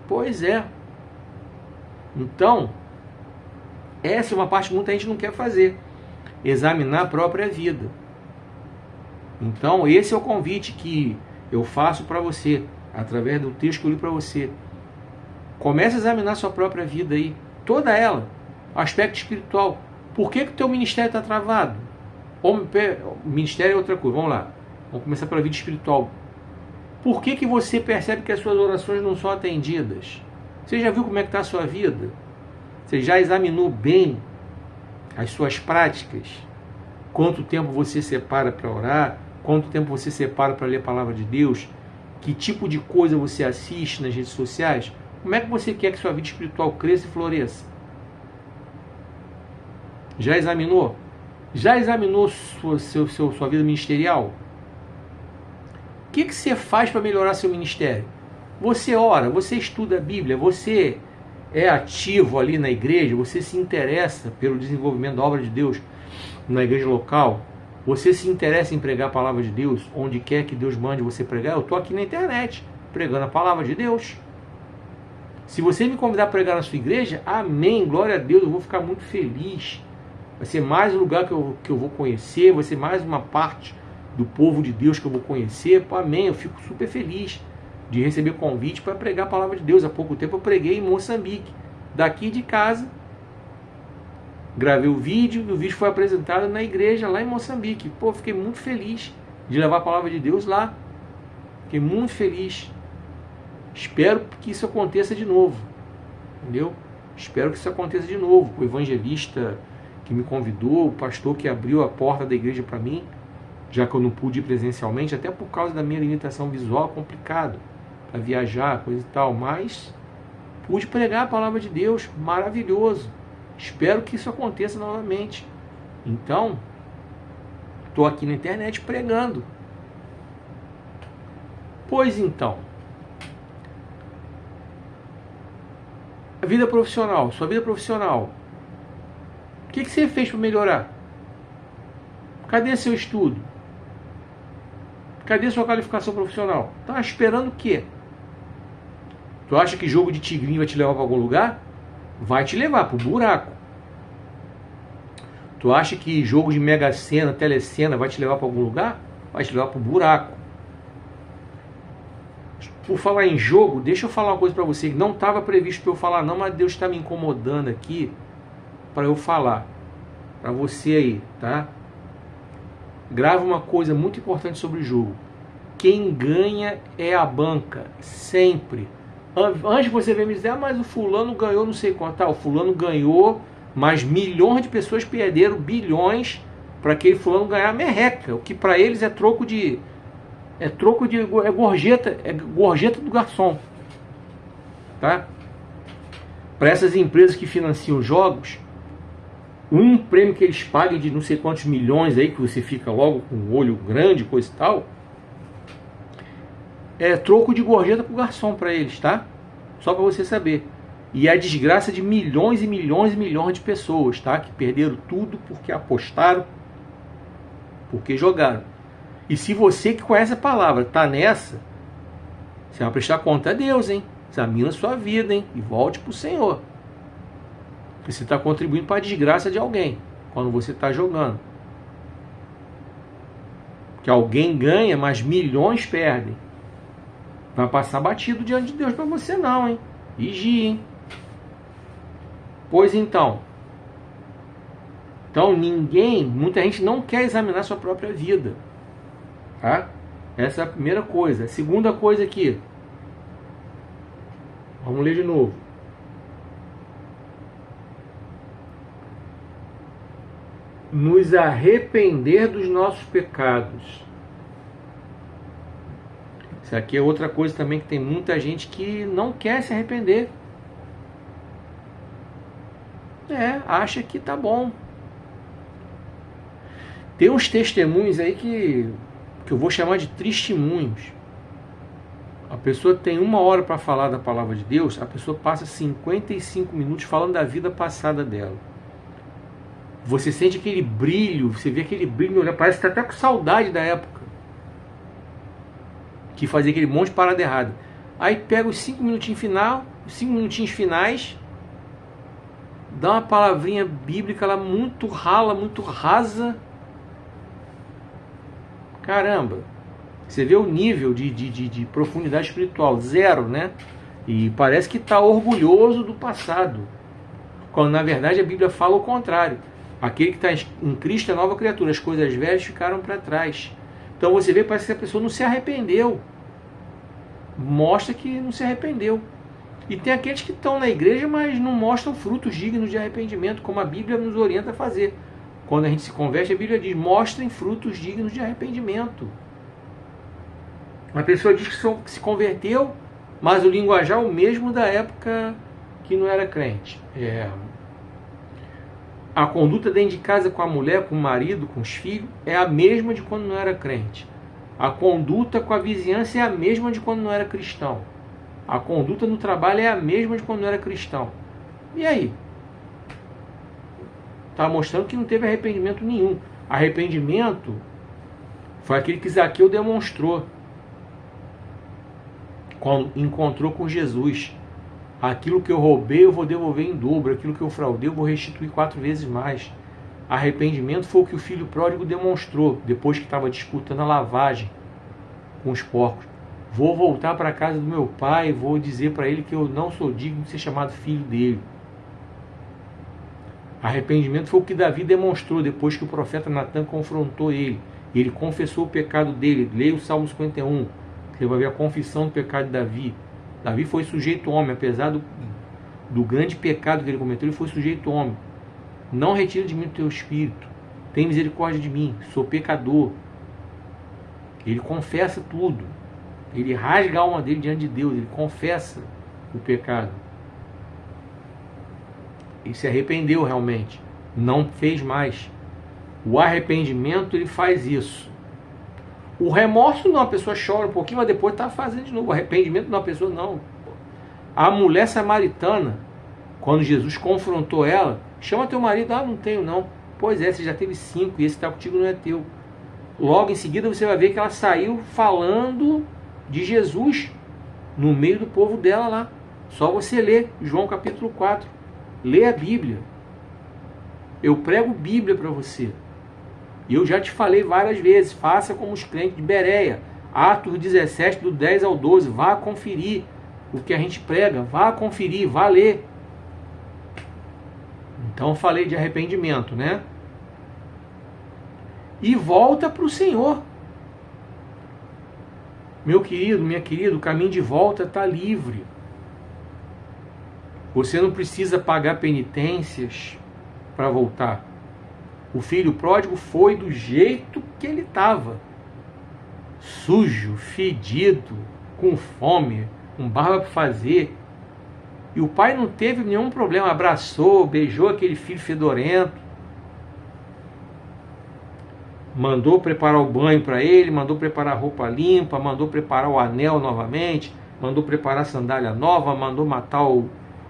Pois é. Então, essa é uma parte que muita gente não quer fazer. Examinar a própria vida. Então, esse é o convite que eu faço para você, através do texto que eu li para você. Comece a examinar sua própria vida aí, toda ela, aspecto espiritual. Por que o teu ministério está travado? O ministério é outra coisa, vamos lá. Vamos começar pela vida espiritual. Por que você percebe que as suas orações não são atendidas? Você já viu como é que está a sua vida? Você já examinou bem as suas práticas? Quanto tempo você separa para orar? Quanto tempo você separa para ler a palavra de Deus? Que tipo de coisa você assiste nas redes sociais? Como é que você quer que sua vida espiritual cresça e floresça? Já examinou? Já examinou sua vida ministerial? O que você faz para melhorar seu ministério? Você ora, você estuda a Bíblia, você é ativo ali na igreja, você se interessa pelo desenvolvimento da obra de Deus na igreja local, você se interessa em pregar a palavra de Deus, onde quer que Deus mande você pregar. Eu estou aqui na internet, pregando a palavra de Deus. Se você me convidar a pregar na sua igreja, amém, glória a Deus, eu vou ficar muito feliz. Vai ser mais um lugar que eu vou conhecer, vai ser mais uma parte do povo de Deus que eu vou conhecer. Pô, amém, eu fico super feliz de receber convite para pregar a palavra de Deus. Há pouco tempo eu preguei em Moçambique, daqui de casa. Gravei o vídeo e o vídeo foi apresentado na igreja lá em Moçambique. Pô, fiquei muito feliz de levar a palavra de Deus lá. Fiquei muito feliz. Espero que isso aconteça de novo. Entendeu? Espero que isso aconteça de novo. O evangelista que me convidou, o pastor que abriu a porta da igreja para mim, já que eu não pude ir presencialmente, até por causa da minha limitação visual, é complicado a viajar, coisa e tal, mas pude pregar a palavra de Deus, maravilhoso. Espero que isso aconteça novamente. Então, estou aqui na internet pregando. Pois então, a vida profissional, sua vida profissional, o que você fez para melhorar? Cadê seu estudo? Cadê sua qualificação profissional? Tá esperando o quê? Tu acha que jogo de tigrinho vai te levar para algum lugar? Vai te levar para o buraco. Tu acha que jogo de Mega Sena, Telecena vai te levar para algum lugar? Vai te levar para o buraco. Por falar em jogo, deixa eu falar uma coisa para você que não estava previsto para eu falar não, mas Deus está me incomodando aqui para eu falar. Para você aí, tá? Grava uma coisa muito importante sobre o jogo. Quem ganha é a banca, sempre. Antes de você ver me dizer, mas o fulano ganhou não sei quanto. Tá, o fulano ganhou, mas milhões de pessoas perderam bilhões para aquele fulano ganhar merreca. O que para eles é troco de... É gorjeta do garçom. Tá? Para essas empresas que financiam jogos, um prêmio que eles pagam de não sei quantos milhões aí, que você fica logo com o olho grande, coisa e tal, é troco de gorjeta pro garçom para eles, tá? Só para você saber. E a desgraça de milhões e milhões e milhões de pessoas, tá? Que perderam tudo porque apostaram, porque jogaram. E se você que conhece a palavra tá nessa, você vai prestar conta a Deus, hein? Examina a sua vida, hein? E volte pro Senhor. Porque você está contribuindo para a desgraça de alguém quando você está jogando. Que alguém ganha, mas milhões perdem. Vai passar batido diante de Deus para você não, hein? Vigie, hein? Pois então. Então muita gente não quer examinar sua própria vida. Tá? Essa é a primeira coisa. A segunda coisa aqui. Vamos ler de novo. Nos arrepender dos nossos pecados. Isso aqui é outra coisa também que tem muita gente que não quer se arrepender. Acha que tá bom. Tem uns testemunhos aí que eu vou chamar de testemunhos. A pessoa tem 1 hora para falar da palavra de Deus, a pessoa passa 55 minutos falando da vida passada dela. Você sente aquele brilho, você vê aquele brilho no olhar, parece que está até com saudade da época que fazia aquele monte de parada errada. Aí pega os 5 minutinhos finais, dá uma palavrinha bíblica lá muito rala, muito rasa. Caramba, você vê o nível de profundidade espiritual, 0, né? E parece que está orgulhoso do passado, quando na verdade a Bíblia fala o contrário. Aquele que está em Cristo é nova criatura, as coisas velhas ficaram para trás. Então você vê, parece que a pessoa não se arrependeu. Mostra que não se arrependeu. E tem aqueles que estão na igreja, mas não mostram frutos dignos de arrependimento, como a Bíblia nos orienta a fazer. Quando a gente se converte, a Bíblia diz, mostrem frutos dignos de arrependimento. Uma pessoa diz que se converteu, mas o linguajar é o mesmo da época que não era crente. A conduta dentro de casa com a mulher, com o marido, com os filhos, é a mesma de quando não era crente. A conduta com a vizinhança é a mesma de quando não era cristão. A conduta no trabalho é a mesma de quando não era cristão. E aí? Está mostrando que não teve arrependimento nenhum. Arrependimento foi aquele que Zaqueu demonstrou quando encontrou com Jesus. Aquilo que eu roubei eu vou devolver em dobro, aquilo que eu fraudei eu vou restituir 4 vezes mais. Arrependimento foi o que o filho pródigo demonstrou depois que estava disputando a lavagem com os porcos. Vou voltar para a casa do meu pai, vou dizer para ele que eu não sou digno de ser chamado filho dele. Arrependimento foi o que Davi demonstrou depois que o profeta Natan confrontou ele. Ele confessou o pecado dele. Leia o Salmo 51, você vai ver a confissão do pecado de Davi. Davi foi sujeito homem, apesar do grande pecado que ele cometeu, ele foi sujeito homem. Não retira de mim o teu espírito, tem misericórdia de mim, sou pecador. Ele confessa tudo. Ele rasga a alma dele diante de Deus, ele confessa o pecado. Ele se arrependeu realmente, não fez mais. O arrependimento, ele faz isso. O remorso não, a pessoa chora um pouquinho, mas depois está fazendo de novo. O arrependimento não, a pessoa não. A mulher samaritana, quando Jesus confrontou ela, chama teu marido, não tenho não. Pois é, você já teve 5 e esse que está contigo não é teu. Logo em seguida você vai ver que ela saiu falando de Jesus no meio do povo dela lá. Só você ler João capítulo 4. Lê a Bíblia. Eu prego Bíblia para você. E eu já te falei várias vezes, faça como os crentes de Bereia. Atos 17, do 10 ao 12. Vá conferir o que a gente prega. Vá conferir, vá ler. Então falei de arrependimento, né? E volta para o Senhor. Meu querido, minha querida, o caminho de volta está livre. Você não precisa pagar penitências para voltar. O filho pródigo foi do jeito que ele estava. Sujo, fedido, com fome, com barba para fazer. E o pai não teve nenhum problema. Abraçou, beijou aquele filho fedorento. Mandou preparar o banho para ele, mandou preparar a roupa limpa, mandou preparar o anel novamente, mandou preparar a sandália nova, mandou matar o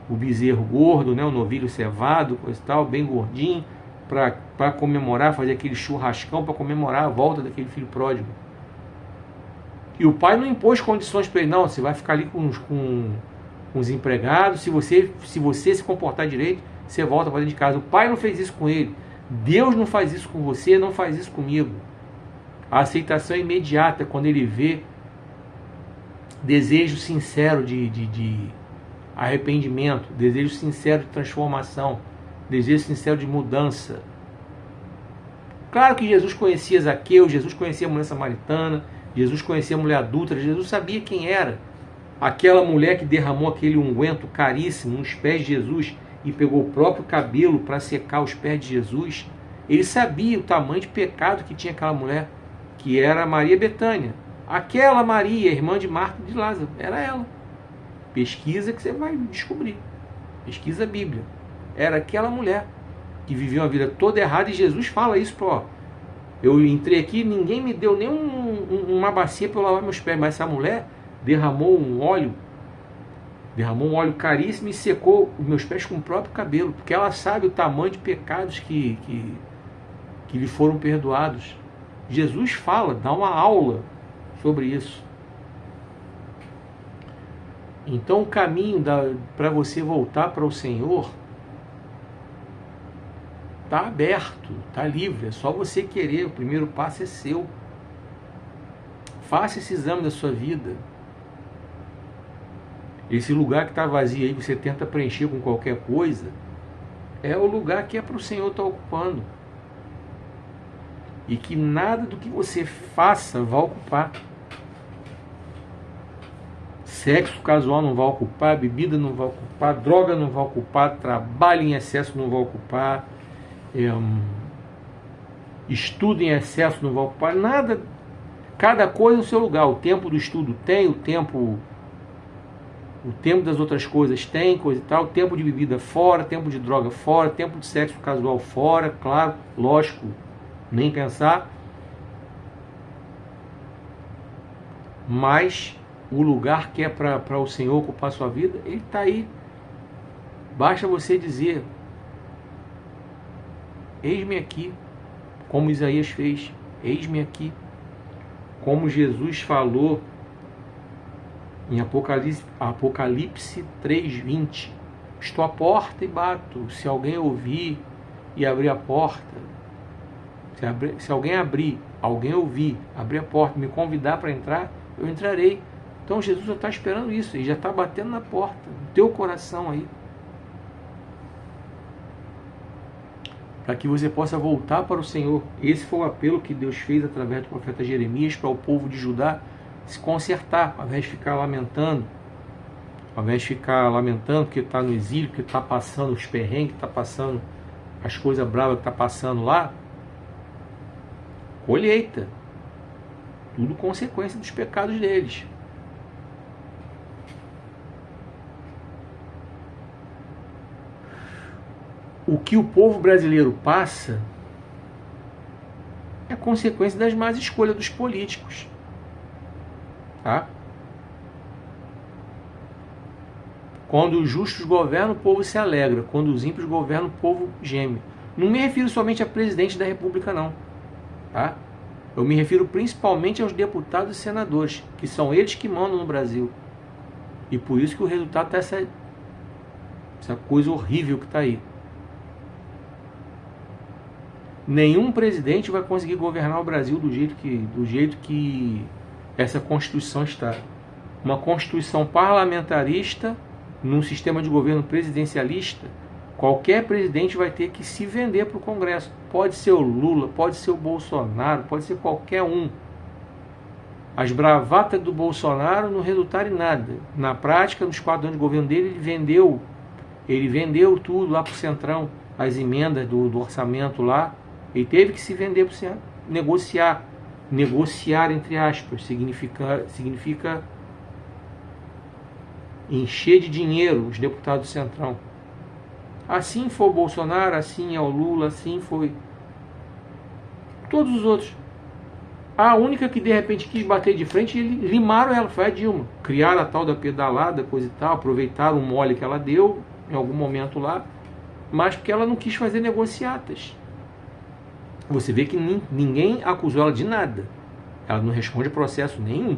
bezerro gordo, né, o novilho cevado, coisa e tal, bem gordinho, para comemorar, fazer aquele churrascão para comemorar a volta daquele filho pródigo. E o pai não impôs condições para ele, não, você vai ficar ali com os empregados, se você se comportar direito, você volta para dentro de casa. O pai não fez isso com ele. Deus não faz isso com você, não faz isso comigo. A aceitação é imediata quando ele vê desejo sincero de arrependimento, desejo sincero de transformação, desejo sincero de mudança. Claro que Jesus conhecia Zaqueu, Jesus conhecia a mulher samaritana, Jesus conhecia a mulher adúltera, Jesus sabia quem era aquela mulher que derramou aquele unguento caríssimo nos pés de Jesus e pegou o próprio cabelo para secar os pés de Jesus. Ele sabia o tamanho de pecado que tinha aquela mulher, que era Maria Betânia. Aquela Maria, irmã de Marta e de Lázaro, era ela. Pesquisa que você vai descobrir. Pesquisa a Bíblia. Era aquela mulher que vivia uma vida toda errada e Jesus fala isso, eu entrei aqui, ninguém me deu nem uma bacia para eu lavar meus pés, mas essa mulher derramou um óleo caríssimo e secou os meus pés com o próprio cabelo, porque ela sabe o tamanho de pecados que lhe foram perdoados. Jesus fala, dá uma aula sobre isso. Então o caminho para você voltar para o Senhor está aberto, está livre, é só você querer, o primeiro passo é seu. Faça esse exame da sua vida. Esse lugar que está vazio aí, você tenta preencher com qualquer coisa, é o lugar que é para o Senhor estar ocupando. E que nada do que você faça vai ocupar. Sexo casual não vai ocupar, bebida não vai ocupar, droga não vai ocupar, trabalho em excesso não vai ocupar, estudo em excesso não vai ocupar, nada. Cada coisa no seu lugar. O tempo do estudo tem, o tempo das outras coisas tem, coisa e tal, tempo de bebida fora, tempo de droga fora, tempo de sexo casual fora, claro, lógico, nem pensar. Mas o lugar que é para o Senhor ocupar a sua vida, ele está aí. Basta você dizer: eis-me aqui, como Isaías fez, eis-me aqui. Como Jesus falou em Apocalipse 3:20, estou à porta e bato, se alguém ouvir e abrir a porta, se alguém ouvir, abrir a porta, me convidar para entrar, eu entrarei. Então Jesus já está esperando isso, ele já está batendo na porta, no teu coração aí, para que você possa voltar para o Senhor. Esse foi o apelo que Deus fez através do profeta Jeremias para o povo de Judá se consertar, ao invés de ficar lamentando, porque está no exílio, que está passando os perrengues, que está passando as coisas bravas que está passando lá. Colheita, tudo consequência dos pecados deles. o que o povo brasileiro passa é consequência das más escolhas dos políticos. Tá? Quando os justos governam, o povo se alegra. Quando os ímpios governam, o povo geme. Não me refiro somente a presidente da República, não. Tá? Eu me refiro principalmente aos deputados e senadores, que são eles que mandam no Brasil. E por isso que o resultado está essa coisa horrível que está aí. Nenhum presidente vai conseguir governar o Brasil do jeito que essa Constituição está. Uma Constituição parlamentarista, num sistema de governo presidencialista, qualquer presidente vai ter que se vender para o Congresso. Pode ser o Lula, pode ser o Bolsonaro, pode ser qualquer um. As bravatas do Bolsonaro não resultaram em nada. Na prática, nos 4 anos de governo dele, ele vendeu tudo lá para o Centrão, as emendas do orçamento lá. Ele teve que se vender para o Centrão, negociar. Negociar, entre aspas, significa encher de dinheiro os deputados do Centrão. Assim foi o Bolsonaro, assim é o Lula, assim foi todos os outros. A única que de repente quis bater de frente, eles limaram ela, foi a Dilma. Criaram a tal da pedalada, coisa e tal, aproveitaram o mole que ela deu em algum momento lá, mas porque ela não quis fazer negociatas. Você vê que ninguém acusou ela de nada. Ela não responde a processo nenhum.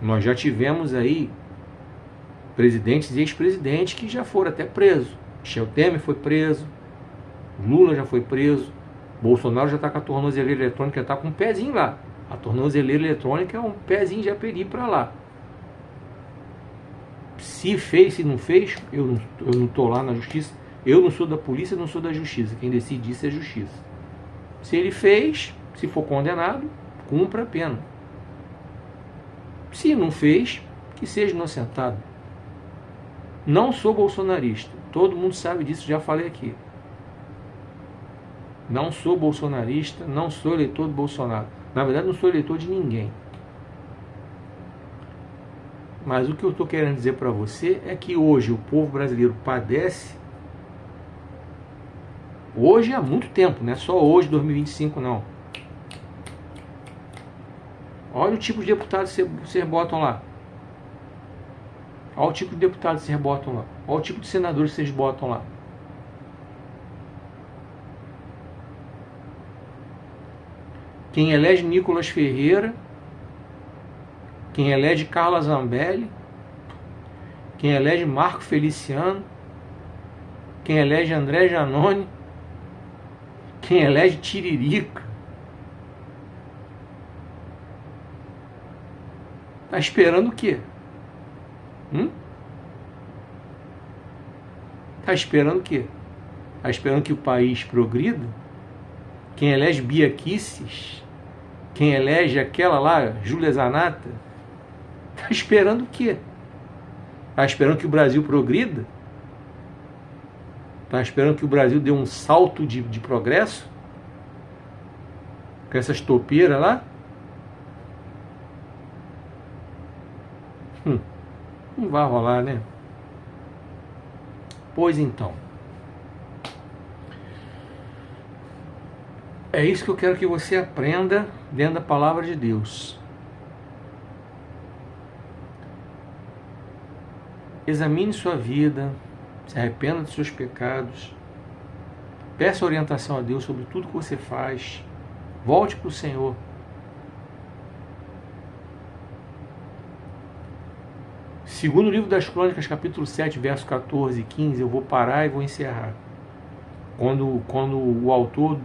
Nós já tivemos aí presidentes e ex-presidentes que já foram até presos. Michel Temer foi preso, Lula já foi preso, Bolsonaro já está com a tornozeleira eletrônica, já está com um pezinho lá. A tornozeleira eletrônica é um pezinho de aperi para lá. Se fez, se não fez, eu não estou lá na justiça. Eu não sou da polícia, não sou da justiça. Quem decide isso é a justiça. Se ele fez, se for condenado, cumpra a pena. Se não fez, que seja inocentado. Não sou bolsonarista. Todo mundo sabe disso, já falei aqui. Não sou bolsonarista, não sou eleitor do Bolsonaro. Na verdade, não sou eleitor de ninguém. Mas o que eu estou querendo dizer para você é que hoje o povo brasileiro padece. Hoje há muito tempo, não é só hoje, 2025, não. Olha o tipo de deputados que vocês botam lá. Olha o tipo de deputados que vocês botam lá. Olha o tipo de senadores que vocês botam lá. Quem elege Nicolas Ferreira, quem elege Carla Zambelli, quem elege Marco Feliciano, quem elege André Janone, quem elege Tiririca. Está esperando o quê? Está esperando o quê? Está esperando que o país progrida? Quem elege Bia Kicis, quem elege aquela lá, Júlia Zanata, está esperando o quê? Está esperando que o Brasil progrida? Está esperando que o Brasil dê um salto de progresso? Com essas topeiras lá? Não vai rolar, né? Pois então. É isso que eu quero que você aprenda dentro da palavra de Deus. Examine sua vida, se arrependa dos seus pecados, peça orientação a Deus sobre tudo que você faz, volte para o Senhor. Segundo o livro das Crônicas, capítulo 7, verso 14 e 15, eu vou parar e vou encerrar. Quando o autor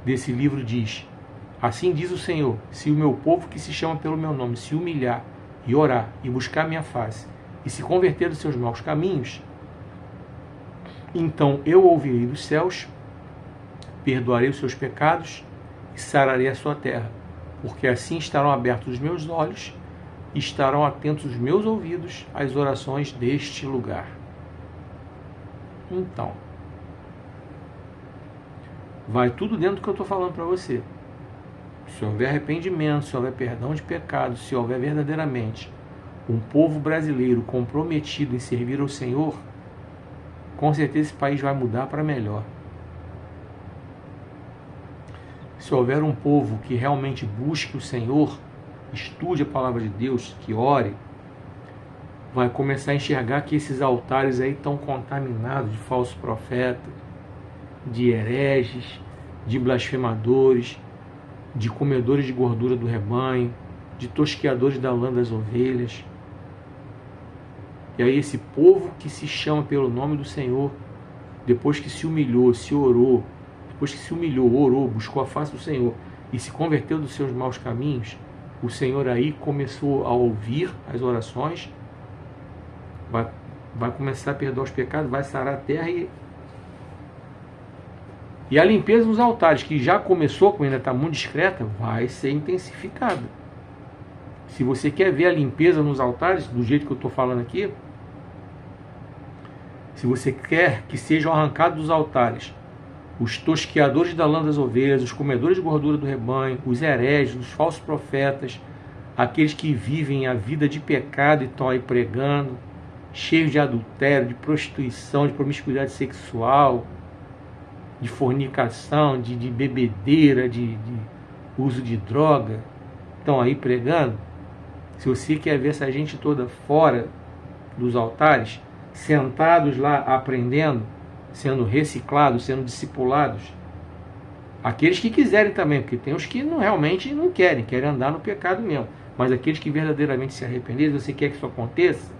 desse livro diz: assim diz o Senhor, se o meu povo que se chama pelo meu nome se humilhar e orar e buscar minha face e se converter dos seus maus caminhos, então eu ouvirei dos céus, perdoarei os seus pecados e sararei a sua terra, porque assim estarão abertos os meus olhos e estarão atentos os meus ouvidos às orações deste lugar. Então, vai tudo dentro do que eu estou falando para você. Se houver arrependimento, se houver perdão de pecados, se houver verdadeiramente um povo brasileiro comprometido em servir ao Senhor, com certeza esse país vai mudar para melhor. Se houver um povo que realmente busque o Senhor, estude a palavra de Deus, que ore, vai começar a enxergar que esses altares aí estão contaminados de falsos profetas, de hereges, de blasfemadores, de comedores de gordura do rebanho, de tosqueadores da lã das ovelhas. E aí esse povo que se chama pelo nome do Senhor, depois que se humilhou, se orou, depois que se humilhou, orou, buscou a face do Senhor e se converteu dos seus maus caminhos, o Senhor aí começou a ouvir as orações, vai começar a perdoar os pecados, vai sarar a terra e a limpeza nos altares, que já começou, como ainda está muito discreta, vai ser intensificada. Se você quer ver a limpeza nos altares, do jeito que eu estou falando aqui, se você quer que sejam arrancados dos altares os tosqueadores da lã das ovelhas, os comedores de gordura do rebanho, os hereges, os falsos profetas, aqueles que vivem a vida de pecado e estão aí pregando, cheios de adultério, de prostituição, de promiscuidade sexual, de fornicação, de bebedeira, de uso de droga, estão aí pregando. Se você quer ver essa gente toda fora dos altares, sentados lá aprendendo, sendo reciclados, sendo discipulados, aqueles que quiserem também, porque tem os que realmente não querem andar no pecado mesmo, mas aqueles que verdadeiramente se arrependerem, você quer que isso aconteça,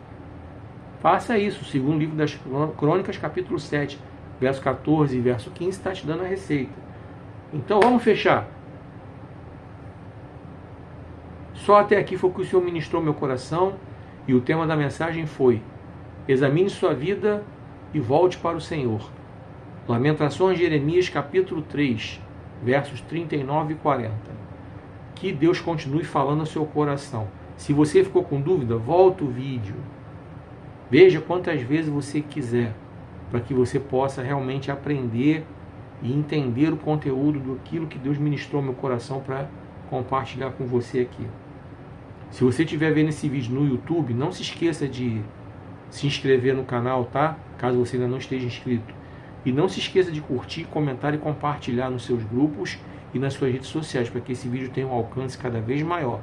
faça isso. O segundo livro das Crônicas, capítulo 7, verso 14 e verso 15, está te dando a receita. Então vamos fechar. Só até aqui foi o que o Senhor ministrou meu coração, e o tema da mensagem foi: examine sua vida e volte para o Senhor. Lamentações de Jeremias, capítulo 3, versos 39 e 40. Que Deus continue falando ao seu coração. Se você ficou com dúvida, volta o vídeo. Veja quantas vezes você quiser, para que você possa realmente aprender e entender o conteúdo daquilo que Deus ministrou ao meu coração para compartilhar com você aqui. Se você estiver vendo esse vídeo no YouTube, não se esqueça de se inscrever no canal, tá? Caso você ainda não esteja inscrito. E não se esqueça de curtir, comentar e compartilhar nos seus grupos e nas suas redes sociais, para que esse vídeo tenha um alcance cada vez maior.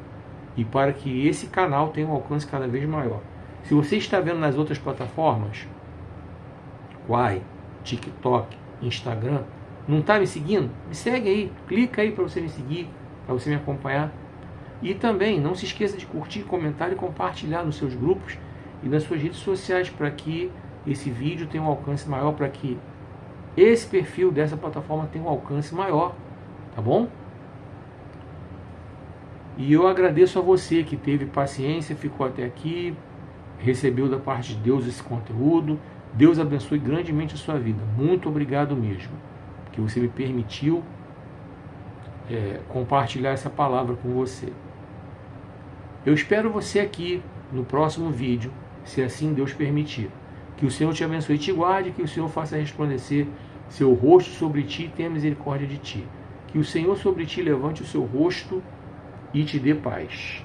E para que esse canal tenha um alcance cada vez maior. Se você está vendo nas outras plataformas, Quai, TikTok, Instagram, não está me seguindo? Me segue aí, clica aí para você me seguir, para você me acompanhar. E também não se esqueça de curtir, comentar e compartilhar nos seus grupos e nas suas redes sociais, para que esse vídeo tenha um alcance maior, para que esse perfil dessa plataforma tenha um alcance maior, tá bom? E eu agradeço a você que teve paciência, ficou até aqui, recebeu da parte de Deus esse conteúdo. Deus abençoe grandemente a sua vida. Muito obrigado mesmo, que você me permitiu compartilhar essa palavra com você. Eu espero você aqui no próximo vídeo, se assim Deus permitir. Que o Senhor te abençoe e te guarde, que o Senhor faça resplandecer seu rosto sobre ti e tenha misericórdia de ti. Que o Senhor sobre ti levante o seu rosto e te dê paz.